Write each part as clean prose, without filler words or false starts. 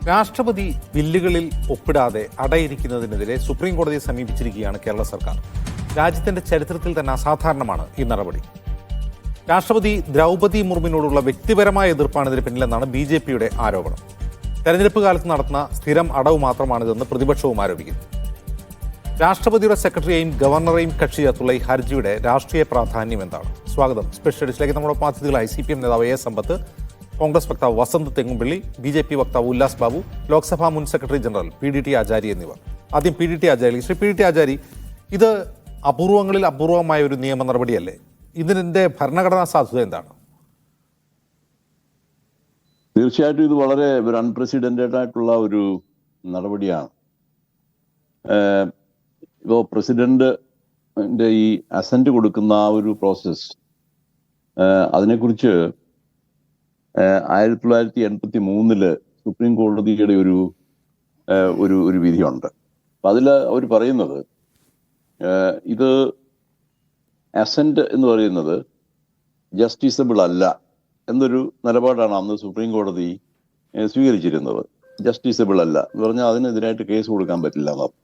രാഷ്ട്രപതി ബില്ലുകളിൽ ഒപ്പിടാതെ അടയിരിക്കുന്നതിനെതിരെ സുപ്രീം കോടതിയെ സമീപിച്ചിരിക്കുകയാണ് കേരള സർക്കാർ. രാജ്യത്തിന്റെ ചരിത്രത്തിൽ തന്നെ അസാധാരണമാണ് ഈ നടപടി. രാഷ്ട്രപതി ദ്രൗപദി മുർമുവിനോടുള്ള വ്യക്തിപരമായ എതിർപ്പാണ് ഇതിന് പിന്നിലെന്നാണ് BJPയുടെ ആരോപണം. തെരഞ്ഞെടുപ്പ് കാലത്ത് നടത്തുന്ന സ്ഥിരം അടവ് മാത്രമാണിതെന്ന് പ്രതിപക്ഷവും ആരോപിക്കുന്നു. രാഷ്ട്രപതിയുടെ സെക്രട്ടറിയെയും ഗവർണറെയും കക്ഷി ചേർത്തുള്ള ഈ ഹർജിയുടെ രാഷ്ട്രീയ പ്രാധാന്യം എന്താണ്? സ്വാഗതം. സ്പെഷ്യൽ എഡിഷനിലേക്ക് നമ്മുടെ അതിഥികളായി CPM നേതാവ് A. സമ്പത്ത്, കോൺഗ്രസ് വക്താവ് വസന്ത് തെങ്ങുംപള്ളി, BJP വക്താവ് ഉല്ലാസ് ബാബു, ലോക്സഭാ മുൻ സെക്രട്ടറി ജനറൽ PDT ആചാരി എന്നിവർ. ആദ്യം PDT ആചാരി. ശ്രീ PDT ആചാരി, ഇത് അപൂർവങ്ങളിൽ അപൂർവമായ ഒരു നിയമ നടപടിയല്ലേ? ഇതിന്റെ ഭരണഘടനാ സാധുത എന്താണ്? തീർച്ചയായിട്ടും ഇത് വളരെ ഒരു അൺപ്രസിഡന്റഡ് ആയിട്ടുള്ള ഒരു നടപടിയാണ്. ഇപ്പോൾ പ്രസിഡന്റിന്റെ ഈ അസന്റ് കൊടുക്കുന്ന ആ ഒരു പ്രോസസ്, അതിനെക്കുറിച്ച് 1983 സുപ്രീം കോടതിയുടെ ഒരു ഒരു വിധിയുണ്ട്. അപ്പം അതിൽ അവർ പറയുന്നത് ഇത് അസന്റ് എന്ന് പറയുന്നത് ജസ്റ്റിസബിൾ അല്ല എന്നൊരു നിലപാടാണ് അന്ന് സുപ്രീം കോടതി സ്വീകരിച്ചിരുന്നത്. ജസ്റ്റിസബിൾ അല്ല എന്ന് പറഞ്ഞാൽ അതിനെതിരായിട്ട് കേസ് കൊടുക്കാൻ പറ്റില്ല എന്നർത്ഥം,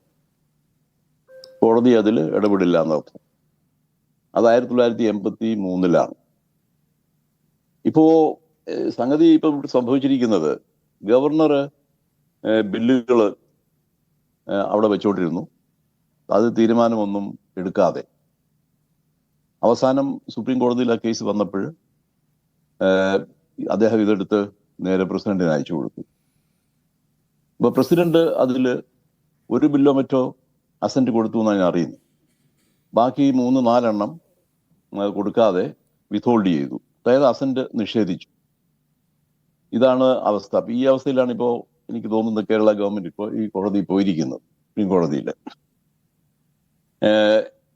കോടതി അതിൽ ഇടപെടില്ല എന്നർത്ഥം. അത് 1983 ഇപ്പോ സംഗതി ഇപ്പം സംഭവിച്ചിരിക്കുന്നത്, ഗവർണർ ബില്ലുകൾ അവിടെ വെച്ചോണ്ടിരുന്നു. അത് തീരുമാനമൊന്നും എടുക്കാതെ അവസാനം സുപ്രീം കോടതിയിൽ ആ കേസ് വന്നപ്പോൾ അദ്ദേഹം ഇതെടുത്ത് നേരെ പ്രസിഡന്റിന് അയച്ചു കൊടുത്തു. അപ്പൊ പ്രസിഡന്റ് അതിൽ ഒരു ബില്ലോ മറ്റോ അസന്റ് കൊടുത്തു എന്നാണ് ഞാൻ അറിയുന്നത്. ബാക്കി 3-4 എണ്ണം കൊടുക്കാതെ വിത്ത്ഹോൾഡ് ചെയ്തു, അതായത് അസന്റ് നിഷേധിച്ചു. ഇതാണ് അവസ്ഥ. അപ്പൊ ഈ അവസ്ഥയിലാണ് ഇപ്പോൾ എനിക്ക് തോന്നുന്നത് കേരള ഗവൺമെന്റ് ഇപ്പോൾ ഈ കോടതി പോയിരിക്കുന്നത്. സുപ്രീം കോടതിയിൽ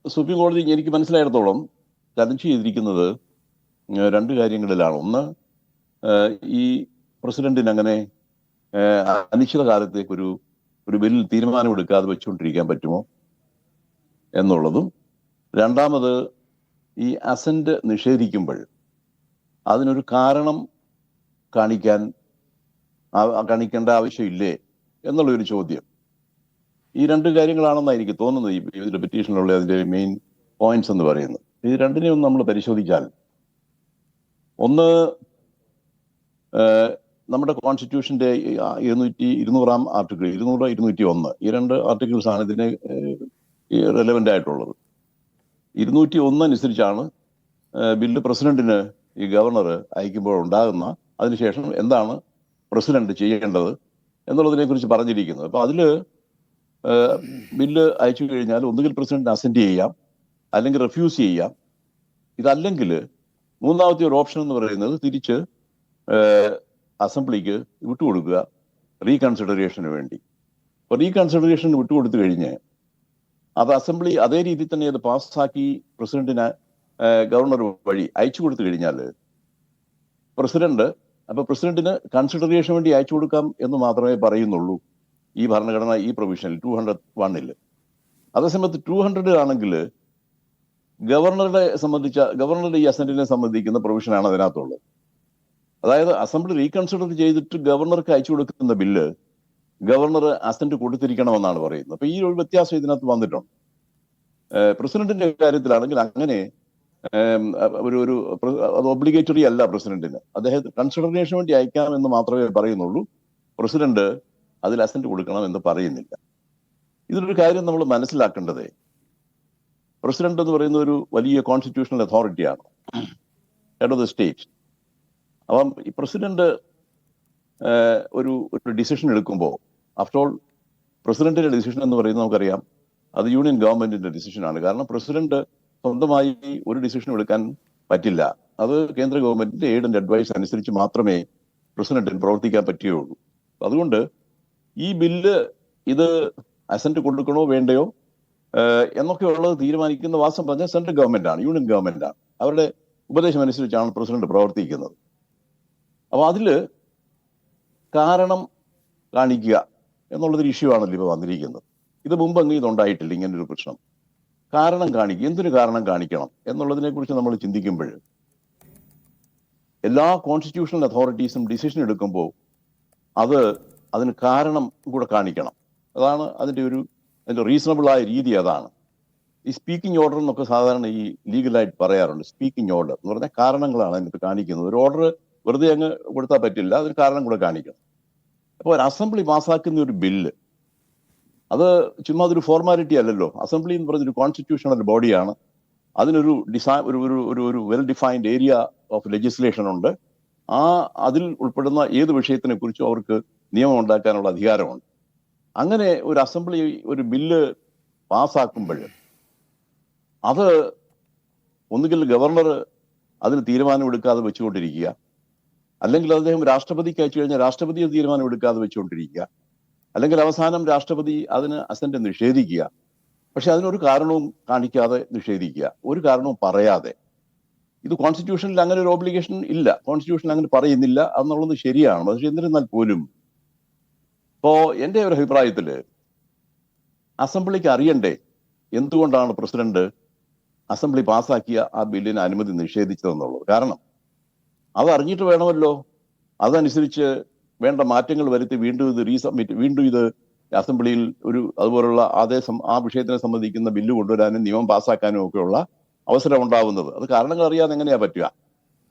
സുപ്രീം കോടതി എനിക്ക് മനസ്സിലായിടത്തോളം ചലഞ്ച് ചെയ്തിരിക്കുന്നത് 2 കാര്യങ്ങളിലാണ്. ഒന്ന്, ഈ പ്രസിഡന്റിന് അങ്ങനെ അനിശ്ചിതകാലത്തേക്ക് ഒരു ബില്ലിൽ തീരുമാനമെടുക്കാതെ വെച്ചുകൊണ്ടിരിക്കാൻ പറ്റുമോ എന്നുള്ളതും, രണ്ടാമത് ഈ അസന്റ് നിഷേധിക്കുമ്പോൾ അതിനൊരു കാരണം കാണിക്കേണ്ട ആവശ്യമില്ലേ എന്നുള്ളൊരു ചോദ്യം. ഈ 2 കാര്യങ്ങളാണെന്നാണ് എനിക്ക് തോന്നുന്നത് ഇതിന്റെ പെറ്റീഷനിലുള്ള അതിന്റെ മെയിൻ പോയിന്റ്സ് എന്ന് പറയുന്നത്. ഇത് രണ്ടിനെയും നമ്മൾ പരിശോധിച്ചാൽ, ഒന്ന്, നമ്മുടെ കോൺസ്റ്റിറ്റ്യൂഷന്റെ 200 ആർട്ടിക്കിൾ, 200, 201 ഈ 2 ആർട്ടിക്കിൾസ് ആണ് ഇതിന് റെലവെന്റ് ആയിട്ടുള്ളത്. 201 അനുസരിച്ചാണ് ബില്ല് പ്രസിഡന്റിന് ഈ ഗവർണർ അയക്കുമ്പോൾ ഉണ്ടാകുന്ന, അതിനുശേഷം എന്താണ് പ്രസിഡന്റ് ചെയ്യേണ്ടത് എന്നുള്ളതിനെ കുറിച്ച് പറഞ്ഞിരിക്കുന്നത്. അപ്പൊ അതില് ബില്ല് അയച്ചു കഴിഞ്ഞാൽ ഒന്നുകിൽ പ്രസിഡന്റ് അസെന്റ് ചെയ്യാം, അല്ലെങ്കിൽ റെഫ്യൂസ് ചെയ്യാം. ഇതല്ലെങ്കിൽ മൂന്നാമത്തെ ഒരു ഓപ്ഷൻ എന്ന് പറയുന്നത് തിരിച്ച് അസംബ്ലിക്ക് വിട്ടുകൊടുക്കുക റീകൺസിഡറേഷന് വേണ്ടി. അപ്പൊ റീകൺസിഡറേഷന് വിട്ടുകൊടുത്തു കഴിഞ്ഞ് അത് അസംബ്ലി അതേ രീതിയിൽ തന്നെ അത് പാസ്സാക്കി പ്രസിഡന്റിന് ഗവർണർ വഴി അയച്ചു കൊടുത്തു കഴിഞ്ഞാൽ പ്രസിഡന്റിന് കൺസിഡറേഷന് വേണ്ടി അയച്ചു കൊടുക്കാം എന്ന് മാത്രമേ പറയുന്നുള്ളൂ ഈ ഭരണഘടന, ഈ പ്രൊവിഷനിൽ 201. അതേസമയത്ത് 200 ആണെങ്കിൽ ഗവർണറുടെ ഈ അസന്റിനെ സംബന്ധിക്കുന്ന പ്രൊവിഷനാണ് അതിനകത്തുള്ളത്. അതായത് അസംബ്ലി റീകൺസിഡർ ചെയ്തിട്ട് ഗവർണർക്ക് അയച്ചു കൊടുക്കുന്ന ബില്ല് ഗവർണർ അസന്റ് കൊടുത്തിരിക്കണമെന്നാണ് പറയുന്നത്. അപ്പൊ ഈ ഒരു വ്യത്യാസം ഇതിനകത്ത് വന്നിട്ടുണ്ട്. പ്രസിഡന്റിന്റെ കാര്യത്തിലാണെങ്കിൽ അങ്ങനെ അത് ഒബ്ലിഗേറ്ററി അല്ല പ്രസിഡന്റിന്. അദ്ദേഹത്തെ കൺസിഡറേഷന് വേണ്ടി അയക്കാമെന്ന് മാത്രമേ പറയുന്നുള്ളൂ. പ്രസിഡന്റ് അതിൽ അസന്റ് കൊടുക്കണം എന്ന് പറയുന്നില്ല. ഇതിലൊരു കാര്യം നമ്മൾ മനസ്സിലാക്കേണ്ടത്, പ്രസിഡന്റ് എന്ന് പറയുന്ന ഒരു വലിയ കോൺസ്റ്റിറ്റ്യൂഷണൽ അതോറിറ്റിയാണ്, ഹെഡ് ഓഫ് ദ സ്റ്റേറ്റ്. അപ്പം ഈ പ്രസിഡന്റ് ഒരു ഡിസിഷൻ എടുക്കുമ്പോൾ, ആഫ്റ്റർ ഓൾ പ്രസിഡന്റിന്റെ ഡിസിഷൻ എന്ന് പറയുന്നത് നമുക്കറിയാം അത് യൂണിയൻ ഗവൺമെന്റിന്റെ ഡിസിഷനാണ്. കാരണം പ്രസിഡന്റ് സ്വന്തമായി ഒരു ഡിസിഷൻ എടുക്കാൻ പറ്റില്ല. അത് കേന്ദ്ര ഗവൺമെന്റിന്റെ എയ്ഡ് ആൻഡ് അഡ്വൈസ് അനുസരിച്ച് മാത്രമേ പ്രസിഡന്റിന് പ്രവർത്തിക്കാൻ പറ്റുകയുള്ളൂ. അതുകൊണ്ട് ഈ ബില്ല് ഇത് അസന്റ് കൊടുക്കണോ വേണ്ടയോ എന്നൊക്കെ ഉള്ളത് തീരുമാനിക്കുന്ന, വാസ്തവം പറഞ്ഞാൽ സെൻട്രൽ ഗവൺമെന്റ് ആണ്, യൂണിയൻ ഗവൺമെന്റ് ആണ്. അവരുടെ ഉപദേശം അനുസരിച്ചാണ് പ്രസിഡന്റ് പ്രവർത്തിക്കുന്നത്. അപ്പൊ അതില് കാരണം കാണിക്കുക എന്നുള്ളതൊരു ഇഷ്യൂ ആണല്ലോ ഇപ്പൊ വന്നിരിക്കുന്നത്. ഇത് മുമ്പ് അങ്ങ് ഇതുണ്ടായിട്ടില്ല, ഇങ്ങനൊരു പ്രശ്നം. കാരണം കാണിക്കുക, എന്തൊരു കാരണം കാണിക്കണം എന്നുള്ളതിനെ കുറിച്ച് നമ്മൾ ചിന്തിക്കുമ്പോൾ, എല്ലാ കോൺസ്റ്റിറ്റ്യൂഷണൽ അതോറിറ്റീസും ഡിസിഷൻ എടുക്കുമ്പോൾ അത് അതിന് കാരണം കൂടെ കാണിക്കണം. അതാണ് അതിൻ്റെ റീസണബിളായ രീതി. അതാണ് ഈ സ്പീക്കിംഗ് ഓർഡർ എന്നൊക്കെ സാധാരണ ഈ ലീഗലായിട്ട് പറയാറുണ്ട്. സ്പീക്കിംഗ് ഓർഡർ എന്ന് പറഞ്ഞാൽ കാരണങ്ങളാണ് അതിനകത്ത് കാണിക്കുന്നത്. ഒരു ഓർഡർ വെറുതെ അങ്ങ് കൊടുത്താൽ പറ്റില്ല, അതിന് കാരണം കൂടെ കാണിക്കണം. അപ്പോൾ ഒരു അസംബ്ലി പാസ്സാക്കുന്ന ഒരു ബില്ല് അത് ചുമ്മാ അതൊരു ഫോർമാലിറ്റി അല്ലല്ലോ. അസംബ്ലി എന്ന് പറഞ്ഞൊരു കോൺസ്റ്റിറ്റ്യൂഷണൽ ബോഡിയാണ്. അതിനൊരു ഒരു well defined area of legislation ഉണ്ട്. അതിൽ ഉൾപ്പെടുന്ന ഏത് വിഷയത്തിനെ കുറിച്ചും അവർക്ക് നിയമം ഉണ്ടാക്കാനുള്ള അധികാരമുണ്ട്. അങ്ങനെ ഒരു അസംബ്ലി ഒരു ബില്ല് പാസ്സാക്കുമ്പോൾ അത് ഒന്നുകിൽ ഗവർണർ അതിന് തീരുമാനമെടുക്കാതെ വെച്ചുകൊണ്ടിരിക്കുക, അല്ലെങ്കിൽ അദ്ദേഹം രാഷ്ട്രപതിക്ക് അയച്ചു കഴിഞ്ഞാൽ രാഷ്ട്രപതി തീരുമാനമെടുക്കാതെ വെച്ചുകൊണ്ടിരിക്കുക, അല്ലെങ്കിൽ അവസാനം രാഷ്ട്രപതി അതിന് അസന്റ് നിഷേധിക്കുക. പക്ഷെ അതിനൊരു കാരണവും കാണിക്കാതെ നിഷേധിക്കുക, ഒരു കാരണവും പറയാതെ. ഇത് കോൺസ്റ്റിറ്റ്യൂഷനിൽ അങ്ങനെ ഒരു ഓബ്ലിഗേഷൻ ഇല്ല, കോൺസ്റ്റിറ്റ്യൂഷൻ അങ്ങനെ പറയുന്നില്ല എന്നുള്ളത് ശരിയാണ്. പക്ഷെ എന്നിരുന്നാൽ പോലും ഇപ്പോ എൻ്റെ ഒരു അഭിപ്രായത്തില് അസംബ്ലിക്ക് അറിയണ്ടേ എന്തുകൊണ്ടാണ് പ്രസിഡന്റ് അസംബ്ലി പാസ്സാക്കിയ ആ ബില്ലിന് അനുമതി നിഷേധിച്ചതെന്നുള്ളത്. കാരണം അത് അറിഞ്ഞിട്ട് വേണമല്ലോ അതനുസരിച്ച് വേണ്ട മാറ്റങ്ങൾ വരുത്തി വീണ്ടും ഇത് അസംബ്ലിയിൽ അതുപോലുള്ള ആ വിഷയത്തിനെ സംബന്ധിക്കുന്ന ബില്ല് കൊണ്ടുവരാനും നിയമം പാസ്സാക്കാനും ഒക്കെയുള്ള അവസരം ഉണ്ടാവുന്നത്. അത് കാരണങ്ങൾ അറിയാതെ എങ്ങനെയാ പറ്റുക?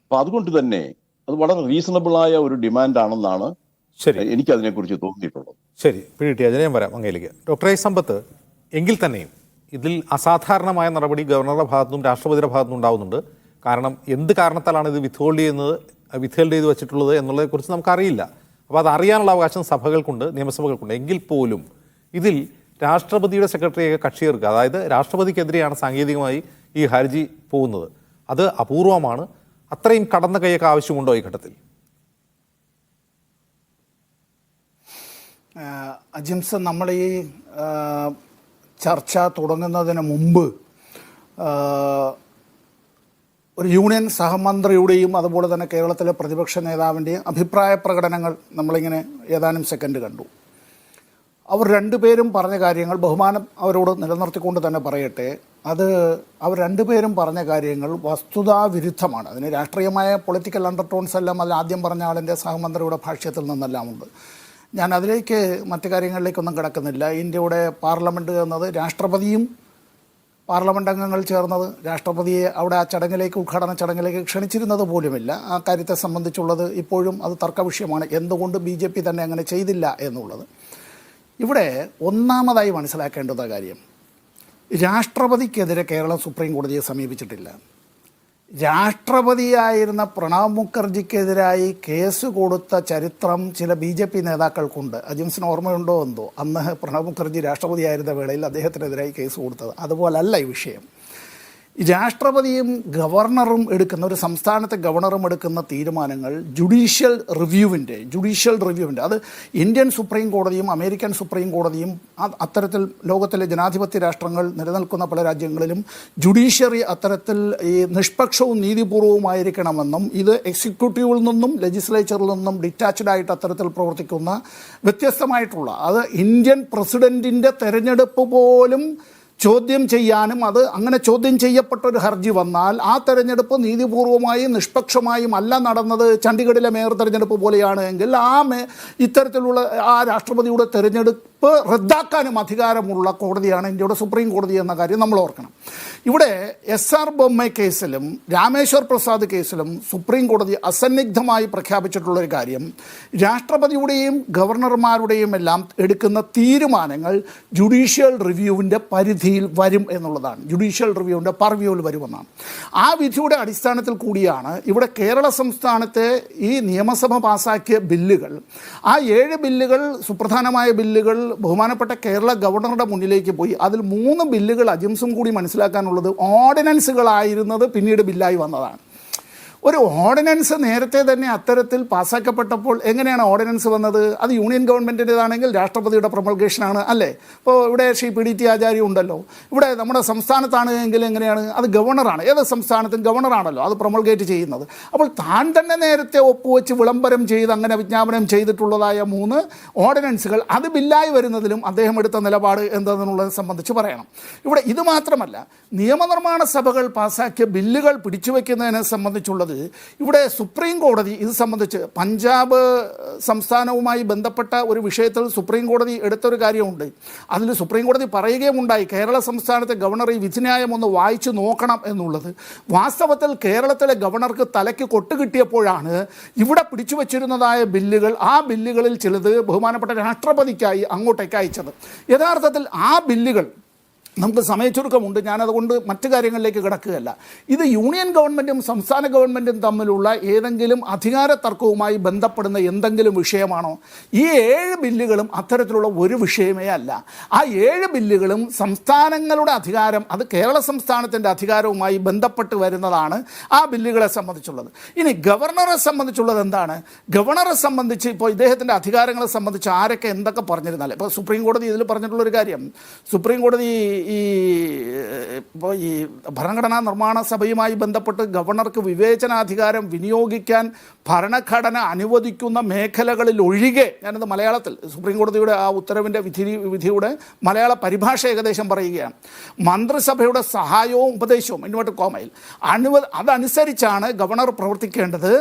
അപ്പൊ അതുകൊണ്ട് തന്നെ അത് വളരെ റീസണബിളായ ഒരു ഡിമാൻഡ് ആണെന്നാണ് എനിക്ക് അതിനെക്കുറിച്ച് തോന്നിയിട്ടുള്ളത്. ശരി, പിടികിട്ടി. അതിനെ ഞാൻ വരാം അങ്ങയിലേക്ക്. ഡോക്ടർ ഐ സമ്പത്ത്, എങ്കിൽ തന്നെയും ഇതിൽ അസാധാരണമായ നടപടി ഗവർണറുടെ ഭാഗത്തുനിന്നും രാഷ്ട്രപതിയുടെ ഭാഗത്തുനിന്നും ഉണ്ടാവുന്നുണ്ട്. കാരണം എന്ത് കാരണത്താലാണ് ഇത് വിത്ത്ഹോൾഡ് ചെയ്ത് വെച്ചിട്ടുള്ളത് എന്നുള്ളതിനെക്കുറിച്ച് നമുക്കറിയില്ല. അപ്പോൾ അത് അറിയാനുള്ള അവകാശം സഭകൾക്കുണ്ട്, നിയമസഭകൾക്കുണ്ട്. എങ്കിൽ പോലും ഇതിൽ രാഷ്ട്രപതിയുടെ സെക്രട്ടറിയൊക്കെ കക്ഷി ചേർക്കുക, അതായത് രാഷ്ട്രപതിക്കെതിരെയാണ് സാങ്കേതികമായി ഈ ഹർജി പോകുന്നത്, അത് അപൂർവമാണ്. അത്രയും കടന്ന കൈയൊക്കെ ആവശ്യമുണ്ടോ ഈ ഘട്ടത്തിൽ? അജിംസ്, നമ്മൾ ഈ ചർച്ച തുടങ്ങുന്നതിന് മുമ്പ് ഒരു യൂണിയൻ സഹമന്ത്രിയുടെയും അതുപോലെ തന്നെ കേരളത്തിലെ പ്രതിപക്ഷ നേതാവിൻ്റെയും അഭിപ്രായ പ്രകടനങ്ങൾ നമ്മളിങ്ങനെ ഏതാനും സെക്കൻഡ് കണ്ടു. അവർ രണ്ടുപേരും പറഞ്ഞ കാര്യങ്ങൾ ബഹുമാനം അവരോട് നിലനിർത്തിക്കൊണ്ട് തന്നെ പറയട്ടെ, അവർ രണ്ടുപേരും പറഞ്ഞ കാര്യങ്ങൾ വസ്തുതാവിരുദ്ധമാണ്. അതിന് രാഷ്ട്രീയമായ പൊളിറ്റിക്കൽ അണ്ടർടോൺസ് എല്ലാം അതിൽ ആദ്യം പറഞ്ഞ ആളിൻ്റെ സഹമന്ത്രിയുടെ ഭാഷ്യത്തിൽ നിന്നെല്ലാം ഉണ്ട്. ഞാൻ അതിലേക്ക് മറ്റു കാര്യങ്ങളിലേക്കൊന്നും കിടക്കുന്നില്ല. ഇന്ത്യയുടെ പാർലമെൻറ്റ് എന്നത് രാഷ്ട്രപതിയും പാർലമെൻറ്റ് അംഗങ്ങൾ ചേർന്നത് രാഷ്ട്രപതിയെ അവിടെ ആ ചടങ്ങിലേക്ക്, ഉദ്ഘാടന ചടങ്ങിലേക്ക് ക്ഷണിച്ചിരുന്നത് പോലുമില്ല. ആ കാര്യത്തെ സംബന്ധിച്ചുള്ളത് ഇപ്പോഴും അത് തർക്കവിഷയമാണ്, എന്തുകൊണ്ട് BJP തന്നെ അങ്ങനെ ചെയ്തില്ല എന്നുള്ളത്. ഇവിടെ ഒന്നാമതായി മനസ്സിലാക്കേണ്ടുന്ന കാര്യം, രാഷ്ട്രപതിക്കെതിരെ കേരളം സുപ്രീം കോടതിയെ സമീപിച്ചിട്ടില്ല. രാഷ്ട്രപതിയായിരുന്ന പ്രണബ് മുഖർജിക്കെതിരായി കേസ് കൊടുത്ത ചരിത്രം ചില BJP നേതാക്കൾക്കുണ്ട്. അജിംസിന് ഓർമ്മയുണ്ടോ എന്തോ, അന്ന് പ്രണബ് മുഖർജി രാഷ്ട്രപതിയായിരുന്ന വേളയിൽ അദ്ദേഹത്തിനെതിരായി കേസ് കൊടുത്തത്. അതുപോലല്ല ഈ വിഷയം. രാഷ്ട്രപതിയും ഗവർണറും എടുക്കുന്ന, ഒരു സംസ്ഥാനത്തെ ഗവർണറും എടുക്കുന്ന തീരുമാനങ്ങൾ ജുഡീഷ്യൽ റിവ്യൂവിൻ്റെ അത് ഇന്ത്യൻ സുപ്രീം കോടതിയും അമേരിക്കൻ സുപ്രീം കോടതിയും അത്തരത്തിൽ ലോകത്തിലെ ജനാധിപത്യ രാഷ്ട്രങ്ങൾ നിലനിൽക്കുന്ന പല രാജ്യങ്ങളിലും ജുഡീഷ്യറി അത്തരത്തിൽ ഈ നിഷ്പക്ഷവും നീതിപൂർവവുമായിരിക്കണമെന്നും ഇത് എക്സിക്യൂട്ടീവിൽ നിന്നും ലെജിസ്ലേച്ചറിൽ നിന്നും ഡിറ്റാച്ച്ഡ് ആയിട്ട് അത്തരത്തിൽ പ്രവർത്തിക്കുന്ന വ്യത്യസ്തമായിട്ടുള്ള, അത് ഇന്ത്യൻ പ്രസിഡൻറ്റിൻ്റെ തെരഞ്ഞെടുപ്പ് പോലും ചോദ്യം ചെയ്യാനും, അത് അങ്ങനെ ചോദ്യം ചെയ്യപ്പെട്ടൊരു ഹർജി വന്നാൽ ആ തെരഞ്ഞെടുപ്പ് നീതിപൂർവമായും നിഷ്പക്ഷമായും അല്ല നടന്നത്, ചണ്ഡീഗഡിലെ മേയർ തെരഞ്ഞെടുപ്പ് പോലെയാണ് എങ്കിൽ ഇത്തരത്തിലുള്ള ആ രാഷ്ട്രപതിയുടെ തെരഞ്ഞെടുപ്പ് റദ്ദാക്കാനും അധികാരമുള്ള കോടതിയാണ് ഇന്ത്യയുടെ സുപ്രീം കോടതി എന്ന കാര്യം നമ്മൾ ഓർക്കണം. ഇവിടെ SR ബൊമ്മ കേസിലും രാമേശ്വർ പ്രസാദ് കേസിലും സുപ്രീം കോടതി അസന്നിഗ്ധമായി പ്രഖ്യാപിച്ചിട്ടുള്ളൊരു കാര്യം, രാഷ്ട്രപതിയുടെയും ഗവർണർമാരുടെയും എല്ലാം എടുക്കുന്ന തീരുമാനങ്ങൾ ജുഡീഷ്യൽ റിവ്യൂവിൻ്റെ പരിധിയിൽ വരും എന്നുള്ളതാണ്, ജുഡീഷ്യൽ റിവ്യൂവിൻ്റെ പർവ്യൂവിൽ വരുമെന്നാണ്. ആ വിധിയുടെ അടിസ്ഥാനത്തിൽ കൂടിയാണ് ഇവിടെ കേരള സംസ്ഥാനത്തെ ഈ നിയമസഭ പാസാക്കിയ ബില്ലുകൾ, ആ 7 ബില്ലുകൾ, സുപ്രധാനമായ ബില്ലുകൾ ബഹുമാനപ്പെട്ട കേരള ഗവർണറുടെ മുന്നിലേക്ക് പോയി. അതിൽ 3 ബില്ലുകൾ അജിംസും കൂടി മനസ്സിലാക്കാനുള്ളത് ഓർഡിനൻസുകളായിരുന്നത് പിന്നീട് ബില്ലായി വന്നതാണ്. ഒരു ഓർഡിനൻസ് നേരത്തെ തന്നെ അത്തരത്തിൽ പാസ്സാക്കപ്പെട്ടപ്പോൾ എങ്ങനെയാണ് ഓർഡിനൻസ് വന്നത്? അത് യൂണിയൻ ഗവൺമെൻറ്റിൻ്റെതാണെങ്കിൽ രാഷ്ട്രപതിയുടെ പ്രൊമൾഗേഷനാണ് അല്ലേ? ഇപ്പോൾ ഇവിടെ ശ്രീ PDT ആചാര്യ ഉണ്ടല്ലോ. ഇവിടെ നമ്മുടെ സംസ്ഥാനത്താണ് എങ്കിൽ എങ്ങനെയാണ്? അത് ഗവർണറാണ്, ഏത് സംസ്ഥാനത്തും ഗവർണറാണല്ലോ അത് പ്രൊമൾഗേറ്റ് ചെയ്യുന്നത്. അപ്പോൾ താൻ തന്നെ നേരത്തെ ഒപ്പുവെച്ച് വിളംബരം ചെയ്ത് അങ്ങനെ വിജ്ഞാപനം ചെയ്തിട്ടുള്ളതായ 3 ഓർഡിനൻസുകൾ അത് ബില്ലായി വരുന്നതിലും അദ്ദേഹം എടുത്ത നിലപാട് എന്തെന്നുള്ളത് സംബന്ധിച്ച് പറയണം. ഇവിടെ ഇത് മാത്രമല്ല, നിയമനിർമ്മാണ സഭകൾ പാസ്സാക്കിയ ബില്ലുകൾ പിടിച്ചുവെക്കുന്നതിനെ സംബന്ധിച്ചുള്ളത് എന്നുള്ളത്, ഇവിടെ സുപ്രീം കോടതി ഇത് സംബന്ധിച്ച് പഞ്ചാബ് സംസ്ഥാനവുമായി ബന്ധപ്പെട്ട ഒരു വിഷയത്തിൽ സുപ്രീം കോടതി എടുത്തൊരു കാര്യമുണ്ട്. അതിൽ സുപ്രീം കോടതി പറയുകയുമുണ്ടായി, കേരള സംസ്ഥാനത്തെ ഗവർണർ ഈ വിധിന്യായം ഒന്ന് വായിച്ചു നോക്കണം എന്നുള്ളത്. വാസ്തവത്തിൽ കേരളത്തിലെ ഗവർണർക്ക് തലയ്ക്ക് കൊട്ട് കിട്ടിയപ്പോഴാണ് ഇവിടെ പിടിച്ചു വച്ചിരുന്നതായ ബില്ലുകൾ, ആ ബില്ലുകളിൽ ചിലത് ബഹുമാനപ്പെട്ട രാഷ്ട്രപതിക്കായി അങ്ങോട്ടേക്ക് അയച്ചത്. യഥാർത്ഥത്തിൽ ആ ബില്ലുകൾ, നമുക്ക് സമയച്ചുരുക്കമുണ്ട്, ഞാനതുകൊണ്ട് മറ്റു കാര്യങ്ങളിലേക്ക് കിടക്കുകയല്ല. ഇത് യൂണിയൻ ഗവൺമെൻറ്റും സംസ്ഥാന ഗവൺമെൻറ്റും തമ്മിലുള്ള ഏതെങ്കിലും അധികാര തർക്കവുമായി ബന്ധപ്പെടുന്ന എന്തെങ്കിലും വിഷയമാണോ? ഈ 7 ബില്ലുകളും അത്തരത്തിലുള്ള ഒരു വിഷയമേ അല്ല. ആ 7 ബില്ലുകളും സംസ്ഥാനങ്ങളുടെ അധികാരം, അത് കേരള സംസ്ഥാനത്തിൻ്റെ അധികാരവുമായി ബന്ധപ്പെട്ട് വരുന്നതാണ് ആ ബില്ലുകളെ സംബന്ധിച്ചുള്ളത്. ഇനി ഗവർണറെ സംബന്ധിച്ചുള്ളത് എന്താണ്? ഗവർണറെ സംബന്ധിച്ച് ഇപ്പോൾ ഇദ്ദേഹത്തിൻ്റെ അധികാരങ്ങളെ സംബന്ധിച്ച് ആരൊക്കെ എന്തൊക്കെ പറഞ്ഞിരുന്നാലും, ഇപ്പോൾ സുപ്രീം കോടതി ഇതിൽ പറഞ്ഞിട്ടുള്ളൊരു കാര്യം, സുപ്രീം കോടതി ഇപ്പോൾ ഈ ഭരണഘടനാ നിർമ്മാണ സഭയുമായി ബന്ധപ്പെട്ട് ഗവർണർക്ക് വിവേചനാധികാരം വിനിയോഗിക്കാൻ ഭരണഘടന അനുവദിക്കുന്ന മേഖലകളിൽ ഒഴികെ, ഞാനത് മലയാളത്തിൽ സുപ്രീം കോടതിയുടെ ആ ഉത്തരവിൻ്റെ വിധിയുടെ മലയാള പരിഭാഷ ഏകദേശം പറയുകയാണ്, മന്ത്രിസഭയുടെ സഹായവും ഉപദേശവും ഇൻവേർട്ടഡ് കോമയിൽ അതനുസരിച്ചാണ് ഗവർണർ പ്രവർത്തിക്കേണ്ടത്.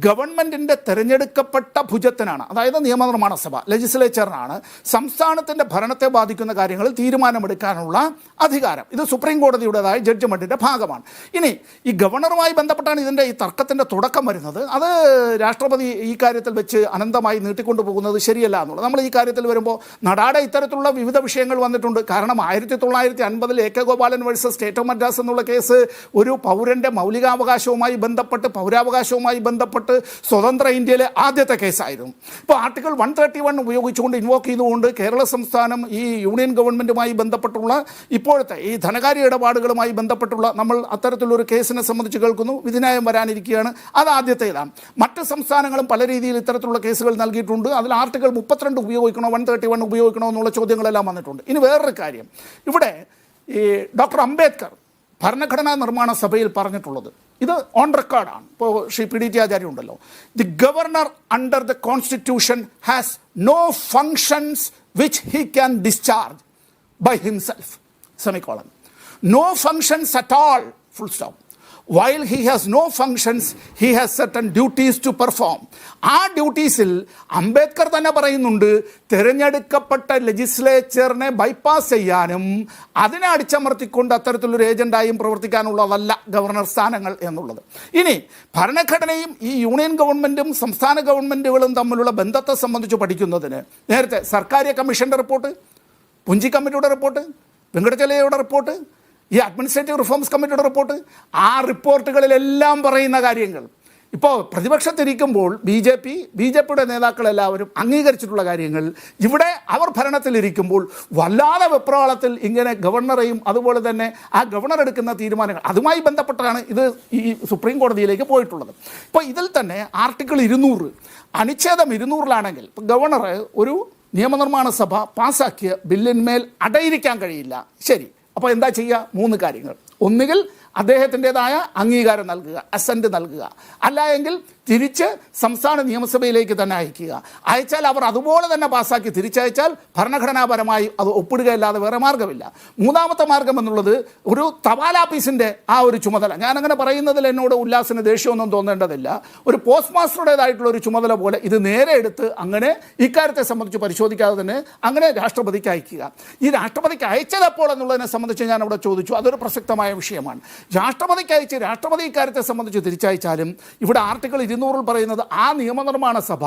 ഗവൺമെൻറ്റിൻ്റെ തിരഞ്ഞെടുക്കപ്പെട്ട ഭുജത്തിനാണ്, അതായത് നിയമനിർമ്മാണ സഭ, ലെജിസ്ലേച്ചറിനാണ് സംസ്ഥാനത്തിൻ്റെ ഭരണത്തെ ബാധിക്കുന്ന കാര്യങ്ങളിൽ തീരുമാനമെടുക്കാനുള്ള അധികാരം. ഇത് സുപ്രീം കോടതിയുടേതായ ജഡ്ജ്മെൻറ്റിൻ്റെ ഭാഗമാണ്. ഇനി ഈ ഗവർണറുമായി ബന്ധപ്പെട്ടാണ് ഇതിൻ്റെ ഈ തർക്കത്തിൻ്റെ തുടക്കം വരുന്നത്. അത് രാഷ്ട്രപതി ഈ കാര്യത്തിൽ വെച്ച് അനന്തമായി നീട്ടിക്കൊണ്ടു പോകുന്നത് ശരിയല്ല എന്നുള്ളത്. നമ്മൾ ഈ കാര്യത്തിൽ വരുമ്പോൾ നടാടെ ഇത്തരത്തിലുള്ള വിവിധ വിഷയങ്ങൾ വന്നിട്ടുണ്ട്. കാരണം 1950 AK Gopalan versus state of Madras എന്നുള്ള കേസ് ഒരു പൗരൻ്റെ മൗലികാവകാശവുമായി ബന്ധപ്പെട്ട്, പൗരാവകാശവുമായി ബന്ധപ്പെട്ട് സ്വതന്ത്ര ഇന്ത്യയിലെ ആദ്യത്തെ കേസായിരുന്നു. ഇപ്പോൾ ആർട്ടിക്കിൾ 131 ഉപയോഗിച്ചുകൊണ്ട്, ഇൻവോക്ക് ചെയ്തുകൊണ്ട് കേരള സംസ്ഥാനം ഈ യൂണിയൻ ഗവൺമെൻറ്റുമായി ബന്ധപ്പെട്ടുള്ള ഇപ്പോഴത്തെ ഈ ധനകാര്യ ഇടപാടുകളുമായി ബന്ധപ്പെട്ടുള്ള നമ്മൾ അത്തരത്തിലുള്ളൊരു കേസിനെ സംബന്ധിച്ച് കേൾക്കുന്നു, വിധിന്യായം വരാനിരിക്കുകയാണ്. അത് ആദ്യത്തേതാണ്. മറ്റ് സംസ്ഥാനങ്ങളും പല രീതിയിൽ ഇത്തരത്തിലുള്ള കേസുകൾ നൽകിയിട്ടുണ്ട്. അതിൽ ആർട്ടിക്കിൾ 32 ഉപയോഗിക്കണോ 131 ഉപയോഗിക്കണോ എന്നുള്ള ചോദ്യങ്ങളെല്ലാം വന്നിട്ടുണ്ട്. ഇനി വേറൊരു കാര്യം, ഇവിടെ ഈ ഡോക്ടർ അംബേദ്കർ ഭരണഘടനാ നിർമ്മാണ സഭയിൽ പറഞ്ഞിട്ടുള്ളത്, ഇത് ഓൺ റെക്കോർഡാണ്. ഇപ്പോൾ ശ്രീ PDT ആചാര്യ ഉണ്ടല്ലോ, the governor under the constitution has no functions which he can discharge by himself, semicolon. No functions at all, full stop. While he has no functions, he has certain duties to perform. ആ ഡ്യൂട്ടീസിൽ അംബേദ്കർ തന്നെ പറയുന്നുണ്ട്, തിരഞ്ഞെടുക്കപ്പെട്ട ലെജിസ്ലേച്ചറിനെ bypass ചെയ്യാനും അതിനെ അടിച്ചമർത്തിക്കൊണ്ട് അത്തരത്തിലൊരു ഏജൻ്റായും പ്രവർത്തിക്കാനുള്ളതല്ല governor സ്ഥാനങ്ങൾ എന്നുള്ളത്. ഇനി ഭരണഘടനയും ഈ യൂണിയൻ ഗവൺമെൻറ്റും സംസ്ഥാന ഗവൺമെൻറ്റുകളും തമ്മിലുള്ള ബന്ധത്തെ സംബന്ധിച്ച് പഠിക്കുന്നതിന് നേരത്തെ സർക്കാർ കമ്മീഷൻ്റെ റിപ്പോർട്ട്, പുഞ്ചി കമ്മിറ്റിയുടെ റിപ്പോർട്ട്, വെങ്കടചലയുടെ റിപ്പോർട്ട്, ഈ അഡ്മിനിസ്ട്രേറ്റീവ് റിഫോംസ് കമ്മിറ്റിയുടെ റിപ്പോർട്ട്, ആ റിപ്പോർട്ടുകളിലെല്ലാം പറയുന്ന കാര്യങ്ങൾ ഇപ്പോൾ പ്രതിപക്ഷത്തിരിക്കുമ്പോൾ ബി ജെ പിയുടെ നേതാക്കളെല്ലാവരും അംഗീകരിച്ചിട്ടുള്ള കാര്യങ്ങൾ ഇവിടെ അവർ ഭരണത്തിലിരിക്കുമ്പോൾ വല്ലാതെ വെപ്രാളത്തിൽ ഇങ്ങനെ ഗവർണറെയും അതുപോലെ തന്നെ ആ ഗവർണർ എടുക്കുന്ന തീരുമാനങ്ങൾ അതുമായി ബന്ധപ്പെട്ടാണ് ഇത് ഈ സുപ്രീം കോടതിയിലേക്ക് പോയിട്ടുള്ളത്. ഇപ്പോൾ ഇതിൽ തന്നെ ആർട്ടിക്കിൾ 200 അനുച്ഛേദം 200-ലാണെങ്കിൽ ഇപ്പോൾ ഗവർണർ ഒരു നിയമനിർമ്മാണ സഭ പാസ്സാക്കിയ ബില്ലിന്മേൽ അടയിരിക്കാൻ കഴിയില്ല. ശരി, അപ്പോൾ എന്താ ചെയ്യുക? 3 കാര്യങ്ങൾ. ഒന്നുകിൽ അദ്ദേഹത്തിൻ്റെതായ അംഗീകാരം നൽകുക, അസെൻറ്റ് നൽകുക, അല്ല എങ്കിൽ തിരിച്ച് സംസ്ഥാന നിയമസഭയിലേക്ക് തന്നെ അയക്കുക. അയച്ചാൽ അവർ അതുപോലെ തന്നെ പാസ്സാക്കി തിരിച്ചയച്ചാൽ ഭരണഘടനാപരമായി അത് ഒപ്പിടുകയല്ലാതെ വേറെ മാർഗ്ഗമില്ല. മൂന്നാമത്തെ മാർഗ്ഗം എന്നുള്ളത് ഒരു തപാലാഫീസിൻ്റെ ആ ഒരു ചുമതല, ഞാനങ്ങനെ പറയുന്നതിൽ എന്നോട് ഉല്ലാസിന് ദേഷ്യമൊന്നും തോന്നേണ്ടതില്ല, ഒരു പോസ്റ്റ് മാസ്റ്ററുടേതായിട്ടുള്ള ഒരു ചുമതല പോലെ ഇത് നേരെ എടുത്ത് അങ്ങനെ ഇക്കാര്യത്തെ സംബന്ധിച്ച് പരിശോധിക്കാതെ തന്നെ അങ്ങനെ രാഷ്ട്രപതിക്ക് അയക്കുക. ഈ രാഷ്ട്രപതിക്ക് അയച്ചതെപ്പോൾ എന്നുള്ളതിനെ സംബന്ധിച്ച് ഞാൻ അവിടെ ചോദിച്ചു, അതൊരു പ്രസക്തമായ വിഷയമാണ്. രാഷ്ട്രപതിക്ക് അയച്ച് രാഷ്ട്രപതി ഇക്കാര്യത്തെ സംബന്ധിച്ച് തിരിച്ചയച്ചാലും ഇവിടെ ആർട്ടിക്കിൾ 200 പറയുന്നത് ആ നിയമനിർമ്മാണ സഭ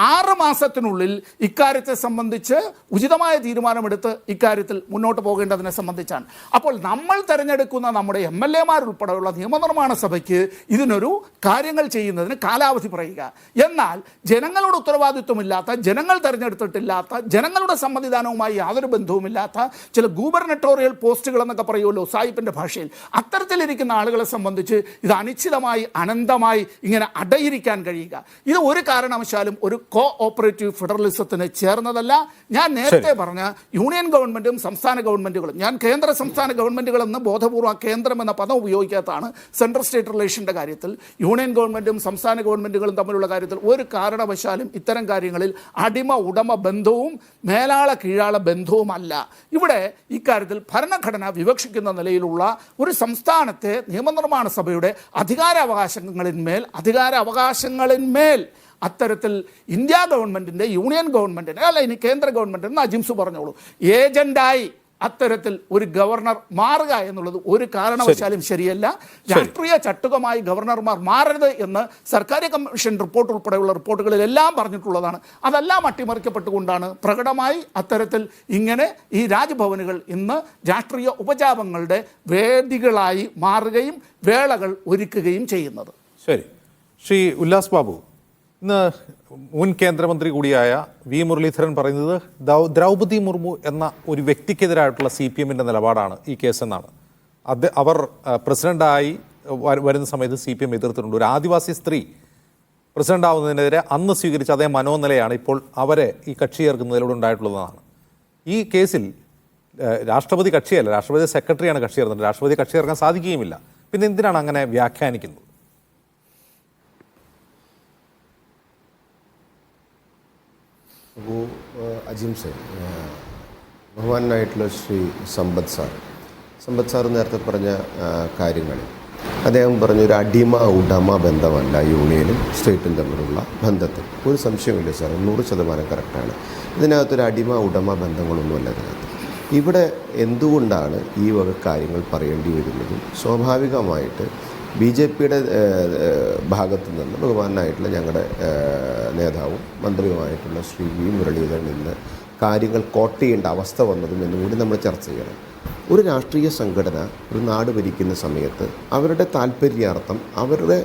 6 മാസത്തിനുള്ളിൽ ഇക്കാര്യത്തെ സംബന്ധിച്ച് ഉചിതമായ തീരുമാനമെടുത്ത് ഇക്കാര്യത്തിൽ മുന്നോട്ട് പോകേണ്ടതിനെ സംബന്ധിച്ചാണ്. അപ്പോൾ നമ്മൾ തിരഞ്ഞെടുക്കുന്ന നമ്മുടെ MLA-മാരുൾപ്പെടെയുള്ള നിയമനിർമ്മാണ സഭയ്ക്ക് ഇതിനൊരു കാര്യങ്ങൾ ചെയ്യുന്നതിന് കാലാവധി പറയുക. എന്നാൽ ജനങ്ങളുടെ ഉത്തരവാദിത്വമില്ലാത്ത, ജനങ്ങൾ തിരഞ്ഞെടുത്തിട്ടില്ലാത്ത, ജനങ്ങളുടെ സമ്മതിദാനവുമായി യാതൊരു ബന്ധവുമില്ലാത്ത ചില ഗൂബർണറ്റോറിയൽ പോസ്റ്റുകൾ എന്നൊക്കെ പറയുമല്ലോ സായിപ്പിൻ്റെ ഭാഷയിൽ, അത്തരത്തിലിരിക്കുന്ന ആളുകളെ സംബന്ധിച്ച് ഇത് അനിശ്ചിതമായി അനന്തമായി ഇങ്ങനെ അടയിരിക്കാൻ കഴിയുക, ഇത് ഒരു കാരണവശാലും ഒരു ഒരു കോ ഓപ്പറേറ്റീവ് ഫെഡറലിസത്തിന് ചേർന്നതല്ല. ഞാൻ നേരത്തെ പറഞ്ഞ യൂണിയൻ ഗവൺമെൻറ്റും സംസ്ഥാന ഗവൺമെൻറ്റുകളും, ഞാൻ കേന്ദ്ര സംസ്ഥാന ഗവൺമെൻറ്റുകളെന്ന് ബോധപൂർവ്വം കേന്ദ്രം എന്ന പദം ഉപയോഗിക്കാത്തതാണ്. സെൻട്രൽ സ്റ്റേറ്റ് റിലേഷൻ്റെ കാര്യത്തിൽ യൂണിയൻ ഗവൺമെൻറ്റും സംസ്ഥാന ഗവൺമെൻറ്റുകളും തമ്മിലുള്ള കാര്യത്തിൽ ഒരു കാരണവശാലും ഇത്തരം കാര്യങ്ങളിൽ അടിമ ഉടമ ബന്ധവും മേലാള കീഴാള ബന്ധവുമല്ല. ഇവിടെ ഇക്കാര്യത്തിൽ ഭരണഘടന വിവക്ഷിക്കുന്ന നിലയിലുള്ള ഒരു സംസ്ഥാനത്തെ നിയമനിർമ്മാണ സഭയുടെ അധികാരാവകാശങ്ങളിന്മേൽ അത്തരത്തിൽ ഇന്ത്യ ഗവൺമെൻറ്റിൻ്റെ, യൂണിയൻ ഗവൺമെൻറ്റിൻ്റെ, അല്ല ഇനി കേന്ദ്ര ഗവൺമെൻറ്റിന് അജിംസ് പറഞ്ഞോളൂ, ഏജൻ്റായി അത്തരത്തിൽ ഒരു ഗവർണർ മാറുക എന്നുള്ളത് ഒരു കാരണവശാലും ശരിയല്ല. രാഷ്ട്രീയ ചട്ടുകമായി ഗവർണർമാർ മാറരുത് എന്ന് സർക്കാർ കമ്മീഷൻ റിപ്പോർട്ട് ഉൾപ്പെടെയുള്ള റിപ്പോർട്ടുകളിലെല്ലാം പറഞ്ഞിട്ടുള്ളതാണ്. അതെല്ലാം അട്ടിമറിക്കപ്പെട്ടുകൊണ്ടാണ് പ്രകടമായി അത്തരത്തിൽ ഇങ്ങനെ ഈ രാജ്ഭവനുകൾ ഇന്ന് രാഷ്ട്രീയ ഉപജാപങ്ങളുടെ വേദികളായി മാറുകയും വേളകൾ ഒരുക്കുകയും ചെയ്യുന്നത്. ശരി, ശ്രീ ഉല്ലാസ് ബാബു, ഇന്ന് മുൻ കേന്ദ്രമന്ത്രി കൂടിയായ വി മുരളീധരൻ പറയുന്നത് ദ്രൗപദി മുർമു എന്ന ഒരു വ്യക്തിക്കെതിരായിട്ടുള്ള CPM നിലപാടാണ് ഈ കേസെന്നാണ്. അവർ പ്രസിഡന്റായി വരുന്ന സമയത്ത് CPM എതിർത്തിട്ടുണ്ട്. ഒരു ആദിവാസി സ്ത്രീ പ്രസിഡന്റ് ആവുന്നതിനെതിരെ അന്ന് സ്വീകരിച്ച അതേ മനോനിലയാണ് ഇപ്പോൾ അവരെ ഈ കക്ഷി ചേർക്കുന്നതിലൂടെ ഉണ്ടായിട്ടുള്ളതാണ്. ഈ കേസിൽ രാഷ്ട്രപതി കക്ഷിയല്ല, രാഷ്ട്രപതി സെക്രട്ടറിയാണ് കക്ഷി ചേർന്നത്. രാഷ്ട്രപതി കക്ഷി ചേർക്കാൻ സാധിക്കുകയുമില്ല. പിന്നെ എന്തിനാണ് അങ്ങനെ വ്യാഖ്യാനിക്കുന്നത്? അപ്പോൾ അജിംസ്, ബഹുമാനായിട്ടുള്ള ശ്രീ സമ്പത്ത് സാർ നേരത്തെ പറഞ്ഞ കാര്യങ്ങൾ അദ്ദേഹം പറഞ്ഞൊരു അടിമ ഉടമ ബന്ധമല്ല യൂണിയനും സ്റ്റേറ്റും തമ്മിലുള്ള ബന്ധത്തിൽ ഒരു സംശയമില്ല സാർ, 100% കറക്റ്റാണ്. ഇതിനകത്തൊരു അടിമ ഉടമ ബന്ധങ്ങളൊന്നുമല്ല ഇതിനകത്ത്. ഇവിടെ എന്തുകൊണ്ടാണ് ഈ വക കാര്യങ്ങൾ പറയേണ്ടി വരുന്നത്? സ്വാഭാവികമായിട്ട് BJPയുടെ ഭാഗത്തു നിന്ന് ബഹുമാനായിട്ടുള്ള ഞങ്ങളുടെ നേതാവും മന്ത്രിയുമായിട്ടുള്ള ശ്രീ വി മുരളീധരൻ ഇന്ന് കാര്യങ്ങൾ കോട്ട് ചെയ്യേണ്ട അവസ്ഥ വന്നതും എന്നുകൂടി നമ്മൾ ചർച്ച ചെയ്യണം. ഒരു രാഷ്ട്രീയ സംഘടന ഒരു നാട് ഭരിക്കുന്ന സമയത്ത് അവരുടെ താല്പര്യാർത്ഥം അവരുടെ